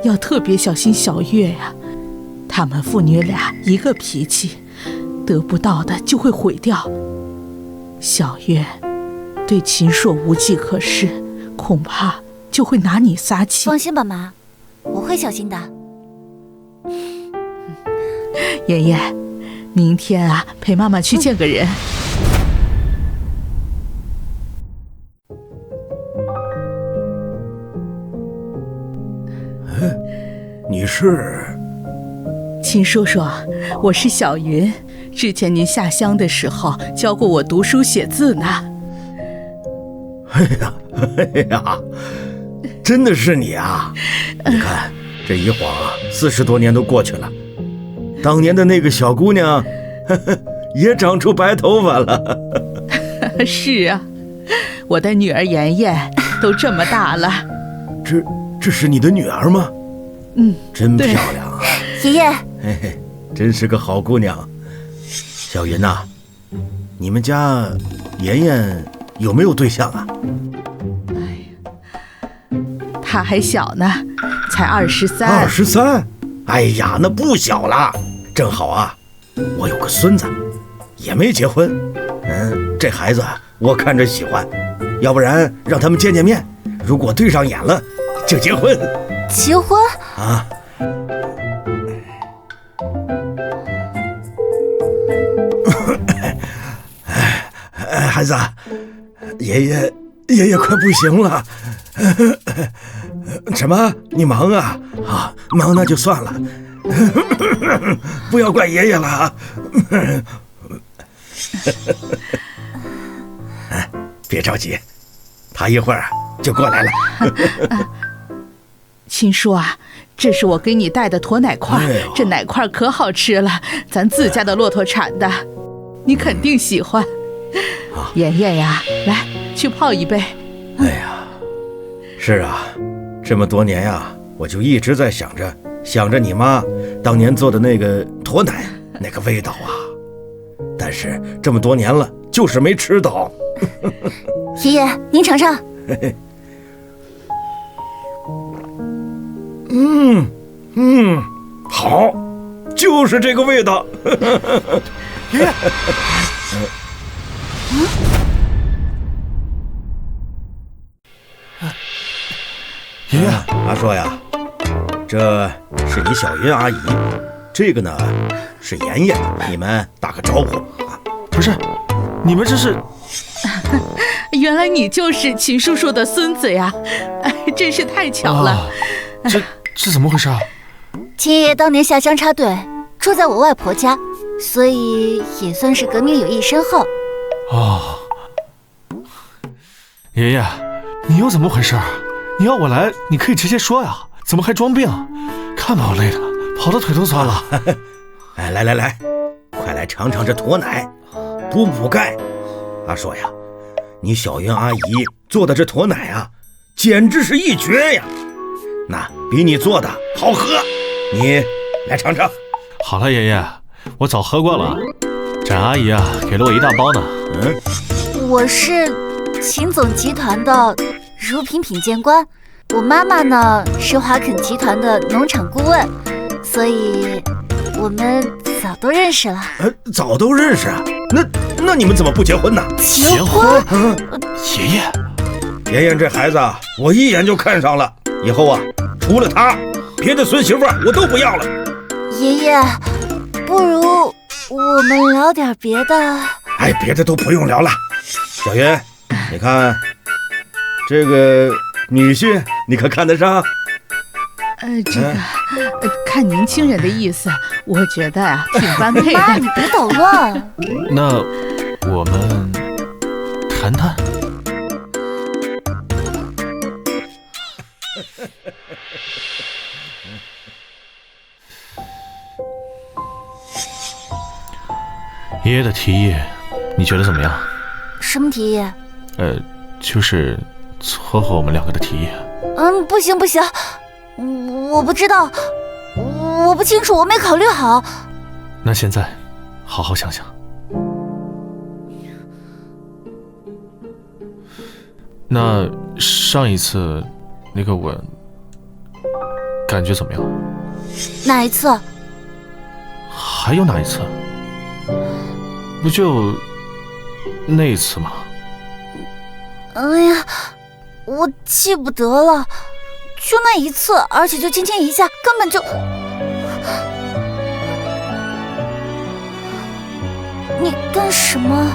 要特别小心小月呀。他们父女俩一个脾气，得不到的就会毁掉。小月对秦朔无计可施，恐怕就会拿你撒气。放心吧，妈，我会小心的。妍妍，明天啊，陪妈妈去见个人。你是？秦叔叔，我是小云，之前您下乡的时候教过我读书写字呢。哎呀，真的是你啊！你看，这一晃40多年都过去了，当年的那个小姑娘也长出白头发了。是啊，我的女儿妍妍都这么大了。这是你的女儿吗？真漂亮啊！爷爷，嘿嘿，真是个好姑娘。小云呐，你们家妍妍有没有对象啊？她还小呢，才23。23？哎呀，那不小了。正好啊，我有个孙子，也没结婚。这孩子我看着喜欢，要不然让他们见见面，如果对上眼了，就结婚。结婚？啊！孩子，爷爷快不行了。什么？你忙啊？啊，忙那就算了，不要怪爷爷了啊。别着急，他一会儿就过来了。秦叔啊，这是我给你带的驼奶块，这奶块可好吃了，咱自家的骆驼产的，你肯定喜欢。妍妍呀，来，去泡一杯。哎呀，是啊，这么多年呀，我就一直在想着你妈当年做的那个驼奶那个味道啊，但是这么多年了，就是没吃到。爷爷，您尝尝。好，就是这个味道。爷爷，爷爷，阿硕呀，这是你小云阿姨，这个呢是妍妍，你们打个招呼啊。不是，你们这是？原来你就是秦叔叔的孙子呀，真是太巧了。这怎么回事啊？秦爷爷当年下乡插队，住在我外婆家，所以也算是革命友谊深厚。哦，爷爷，你又怎么回事？你要我来，你可以直接说呀，怎么还装病？看把我累的，跑的腿都酸了。哎，来，快来尝尝这驼奶，补钙。阿硕呀，你小云阿姨做的这驼奶啊，简直是一绝呀！那比你做的好喝，你来尝尝。好了，爷爷，我早喝过了。展阿姨啊，给了我一大包呢。我是秦总集团的乳品品鉴官，我妈妈呢是华肯集团的农场顾问，所以我们早都认识了。早都认识啊？那你们怎么不结婚呢？结婚？爷爷这孩子啊，我一眼就看上了，以后啊，除了他，别的孙媳妇我都不要了。爷爷，不如我们聊点别的。别的都不用聊了。小云，你看这个女婿，你可看得上？看年轻人的意思，我觉得啊，挺般配的。妈，你别捣乱。那我们谈谈。爷爷的提议，你觉得怎么样？什么提议？就是撮合我们两个的提议。不行，我不知道，我不清楚，我没考虑好。那现在，好好想想。那上一次那个吻，感觉怎么样？哪一次？还有哪一次？不就那一次吗？哎呀，我记不得了，就那一次，而且就轻轻一下，根本就……你干什么？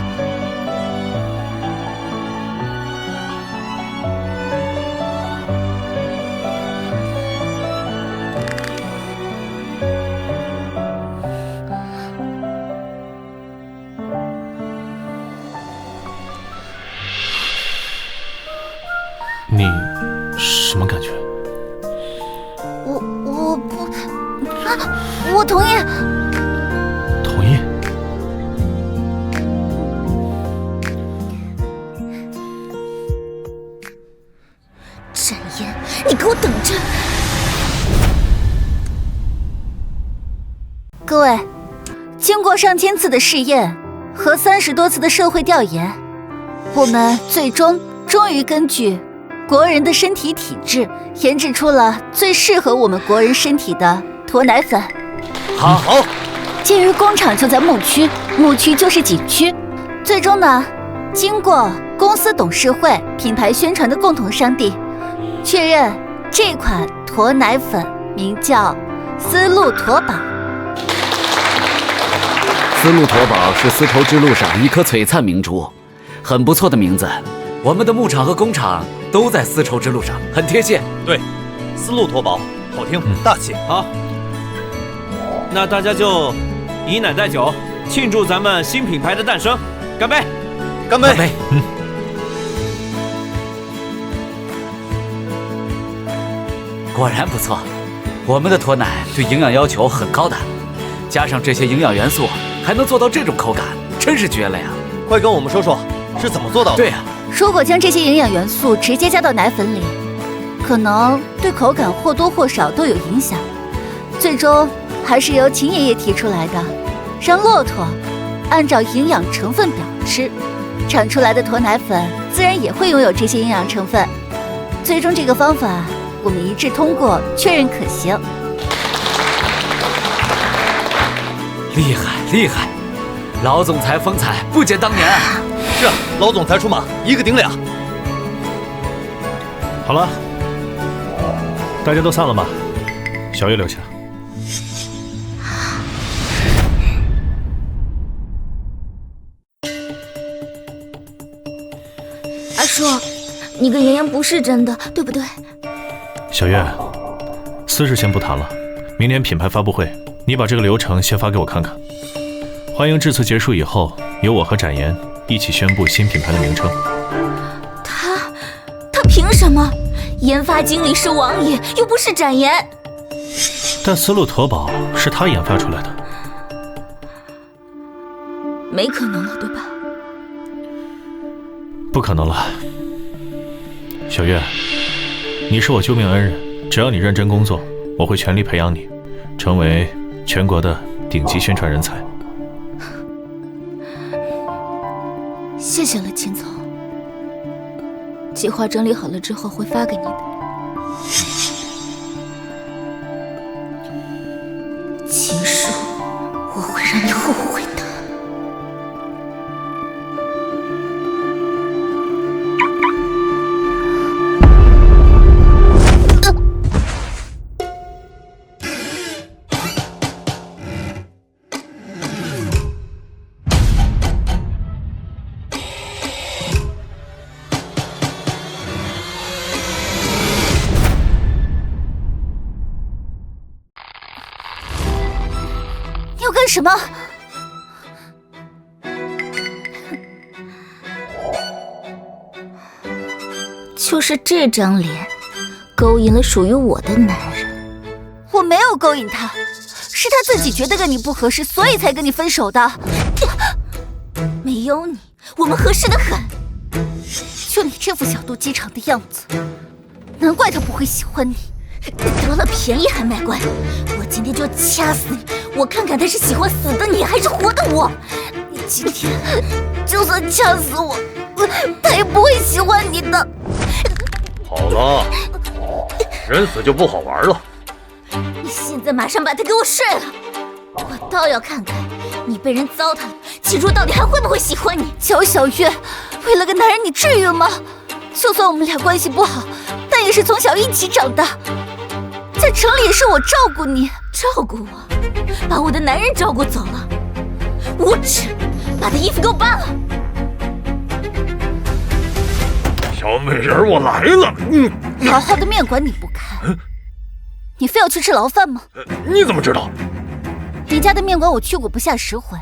你什么感觉？我不……我同意。同意？展颜，你给我等着！各位，经过上千次的试验和30多次的社会调研，我们终于根据国人的身体体质，研制出了最适合我们国人身体的驼奶粉。好。鉴于工厂就在牧区就是景区，最终呢，经过公司董事会品牌宣传的共同商定，确认这款驼奶粉名叫丝路驼宝。丝路驼宝是丝绸之路上一颗璀璨明珠，很不错的名字。我们的牧场和工厂都在丝绸之路上，很贴切。对，丝路驼宝，好听，大气。好，那大家就以奶代酒，庆祝咱们新品牌的诞生，干杯！干杯！干杯！果然不错，我们的驼奶对营养要求很高的，加上这些营养元素，还能做到这种口感，真是绝了呀！快跟我们说说，是怎么做到的？对呀。如果将这些营养元素直接加到奶粉里，可能对口感或多或少都有影响。最终还是由秦爷爷提出来的，让骆驼按照营养成分表吃，产出来的驼奶粉自然也会拥有这些营养成分。最终这个方法我们一致通过，确认可行。厉害，老总裁风采不减当年啊！是啊，老总裁出马，一个顶俩。好了，大家都散了吧，小月留下。阿叔，你跟妍妍不是真的，对不对？小月，私事先不谈了，明年品牌发布会，你把这个流程先发给我看看。欢迎这次结束以后，由我和展颜一起宣布新品牌的名称。他凭什么？研发经理是王爷，又不是展颜。但丝路驼宝是他研发出来的，没可能了，对吧？不可能了。小月，你是我救命恩人，只要你认真工作，我会全力培养你，成为全国的顶级宣传人才。谢谢了，秦总。计划整理好了之后会发给你的。秦叔，我会让你后悔的。要干什么？就是这张脸，勾引了属于我的男人。我没有勾引他，是他自己觉得跟你不合适，所以才跟你分手的。没有你，我们合适的很。就你这副小肚鸡肠的样子，难怪他不会喜欢你。得了便宜还卖乖，我今天就掐死你，我看看他是喜欢死的你还是活的我。你今天就算掐死我，他也不会喜欢你的。好了，人死就不好玩了。你现在马上把他给我睡了，我倒要看看你被人糟蹋了，秦若到底还会不会喜欢你。小月，为了个男人你至于吗？就算我们俩关系不好，但也是从小一起长大，在城里也是我照顾你。照顾我，把我的男人照顾走了，无耻！把他衣服给我扒了。小美人，我来了。好好的面馆你不开，你非要去吃牢饭吗？你怎么知道？你家的面馆我去过不下10回，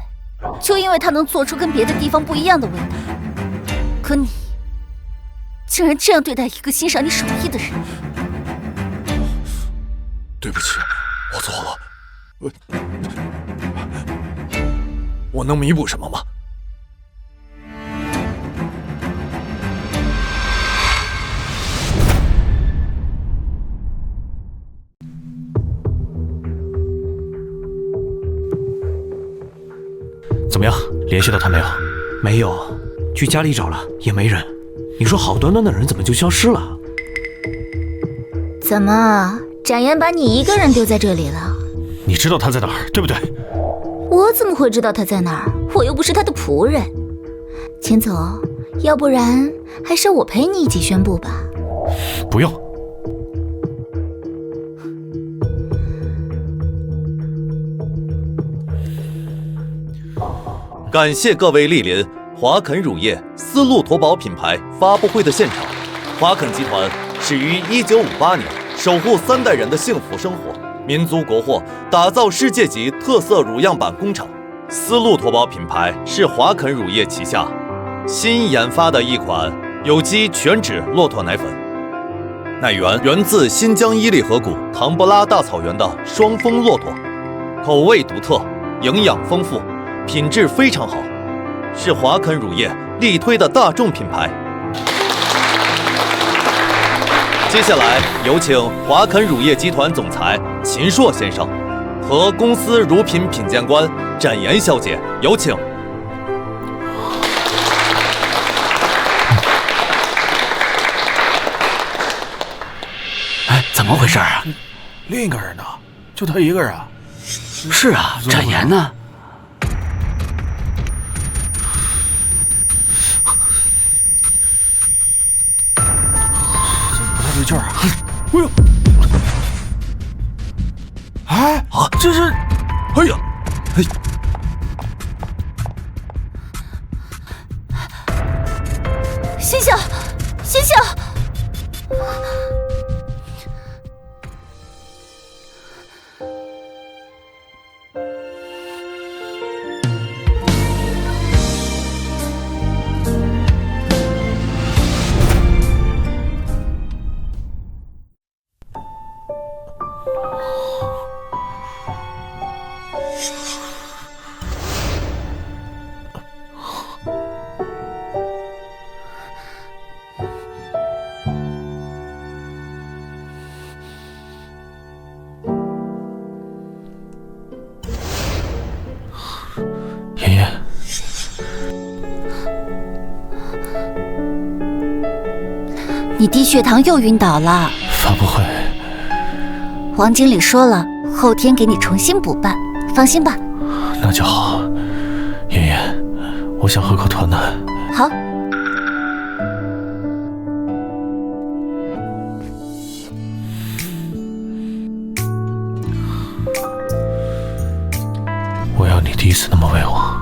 就因为它能做出跟别的地方不一样的味道。可你竟然这样对待一个欣赏你手艺的人。对不起，我错了。我能弥补什么吗？怎么样，联系到他没有？没有，去家里找了也没人。你说好端端的人怎么就消失了？怎么，展颜把你一个人丢在这里了？你知道他在哪儿，对不对？我怎么会知道他在哪儿？我又不是他的仆人。秦总，要不然还是我陪你一起宣布吧。不用。感谢各位莅临华肯乳业丝路驼宝品牌发布会的现场。华肯集团始于1958年，守护3代人的幸福生活，民族国货，打造世界级特色乳样板工厂。丝路驼宝品牌是华肯乳业旗下新研发的一款有机全脂骆驼奶粉，奶源自新疆伊犁河谷唐布拉大草原的双峰骆驼，口味独特，营养丰富，品质非常好，是华肯乳业力推的大众品牌。接下来有请华肯乳业集团总裁秦朔先生和公司乳品品鉴官展颜小姐，有请。哎，怎么回事啊？另一个人呢？就他一个人啊？是啊，展颜呢？对劲儿啊！哎呦！哎啊！这是……哎呀！哎！星星，星星！你低血糖又晕倒了。发布会，王经理说了，后天给你重新补办，放心吧。那就好。妍妍，我想喝口团奶。好。我要你第一次那么为我。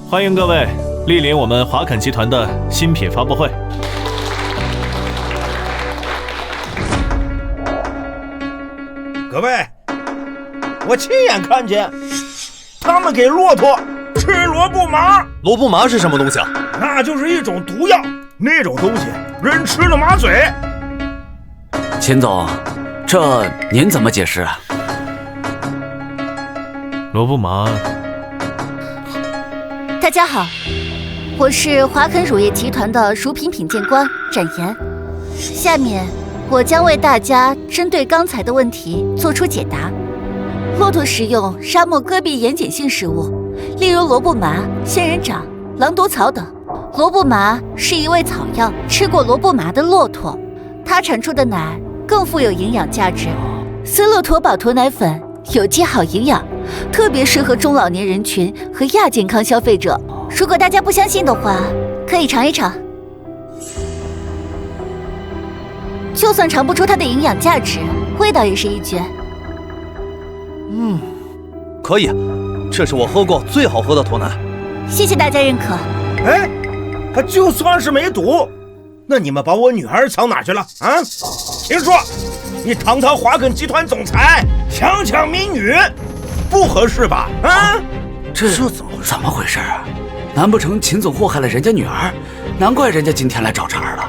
欢迎各位莅临我们华肯集团的新品发布会。各位，我亲眼看见他们给骆驼吃萝卜麻。萝卜麻是什么东西啊？那就是一种毒药，那种东西人吃了麻嘴。秦总，这您怎么解释啊？萝卜麻。大家好，我是华肯乳业集团的乳品品鉴官展颜。下面我将为大家针对刚才的问题做出解答。骆驼食用沙漠戈壁盐碱性食物，例如萝卜麻、仙人掌、狼毒草等。萝卜麻是一味草药，吃过萝卜麻的骆驼，它产出的奶更富有营养价值。丝路驼宝驼奶粉有机好营养，特别适合中老年人群和亚健康消费者。如果大家不相信的话，可以尝一尝。就算尝不出它的营养价值，味道也是一绝。可以，这是我喝过最好喝的驼奶。谢谢大家认可。哎，他就算是没毒，那你们把我女儿藏哪去了啊？秦说，你堂堂华肯集团总裁，强抢民女，不合适吧？啊，这怎么回事啊？难不成秦总祸害了人家女儿？难怪人家今天来找茬了。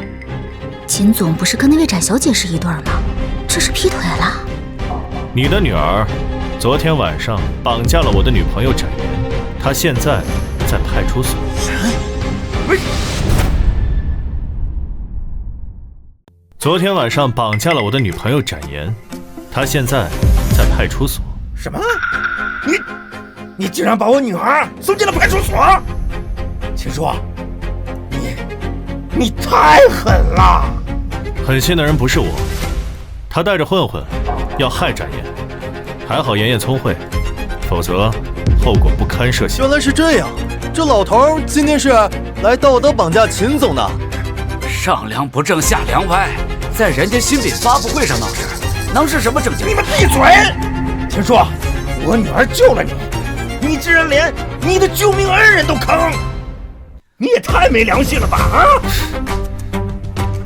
秦总不是跟那位展小姐是一对吗？这是劈腿了？你的女儿昨天晚上绑架了我的女朋友展颜，她现在在派出所。昨天晚上绑架了我的女朋友展颜，她现在在派出所。什么？你竟然把我女儿送进了派出所？秦叔，你太狠了！狠心的人不是我，他带着混混要害展颜，还好妍妍聪慧，否则后果不堪设想。原来是这样，这老头今天是来道德绑架秦总的。上梁不正下梁歪，在人家新品发布会上闹事，能是什么正经？你们闭嘴！秦叔，我女儿救了你，你竟然连你的救命恩人都坑，你也太没良心了吧！啊！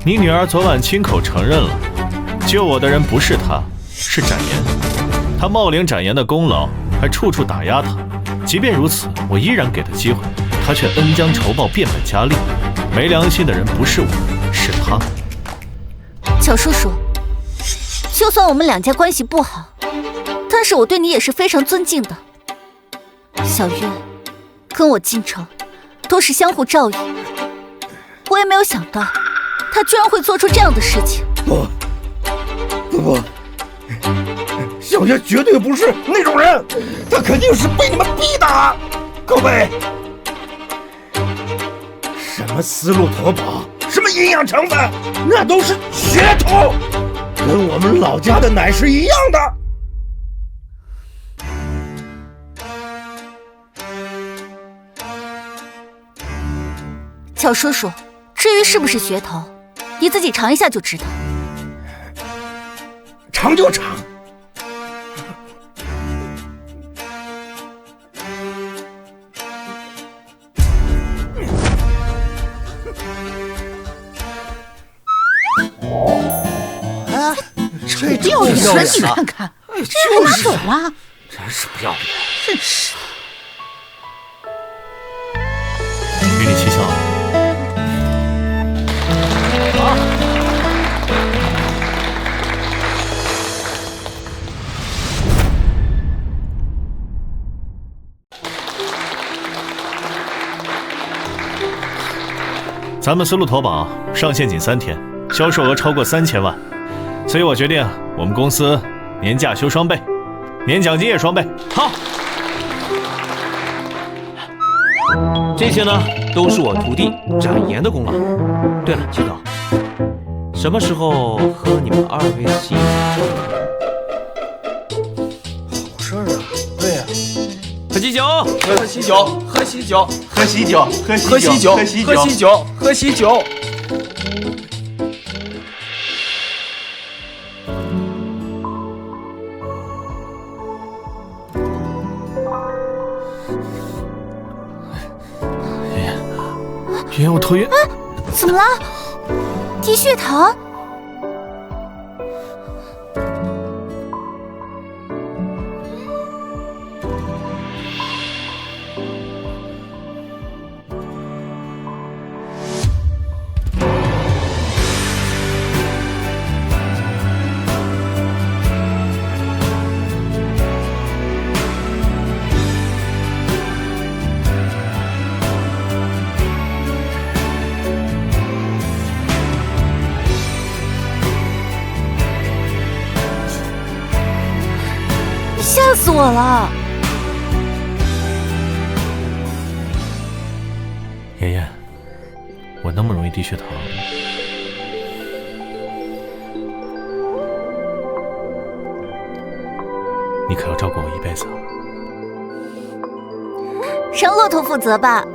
你女儿昨晚亲口承认了，救我的人不是她，是展颜。她冒领展颜的功劳，还处处打压她。即便如此，我依然给她机会，她却恩将仇报，变本加厉。没良心的人不是我，是她。乔叔叔，就算我们两家关系不好，但是我对你也是非常尊敬的。小月跟我进城都是相互照应，我也没有想到他居然会做出这样的事情。不，小月绝对不是那种人，她肯定是被你们逼的。各位，什么丝路驼宝，什么营养成分，那都是噱头，跟我们老家的奶是一样的。乔叔叔，至于是不是噱头，你自己尝一下就知道。尝就尝。这不要脸了，你看看，这拿走了，真是不要脸！真是。与你齐笑。咱们丝路驼宝上线仅3天，销售额超过3000万，所以我决定我们公司年假休双倍。年奖金也双倍。好，这些呢都是我徒弟展颜的功劳。对了，青总，什么时候喝你们2位喜酒？好事啊！对呀，喝喜酒，喝喜酒，喝喜酒，喝喜酒，喝喜酒，喝喜酒，喝喜酒，喝喜酒。爷爷，我头晕。怎么了？低血糖？吓死我了！爷爷，我那么容易低血糖，你可要照顾我一辈子啊！让骆驼负责吧。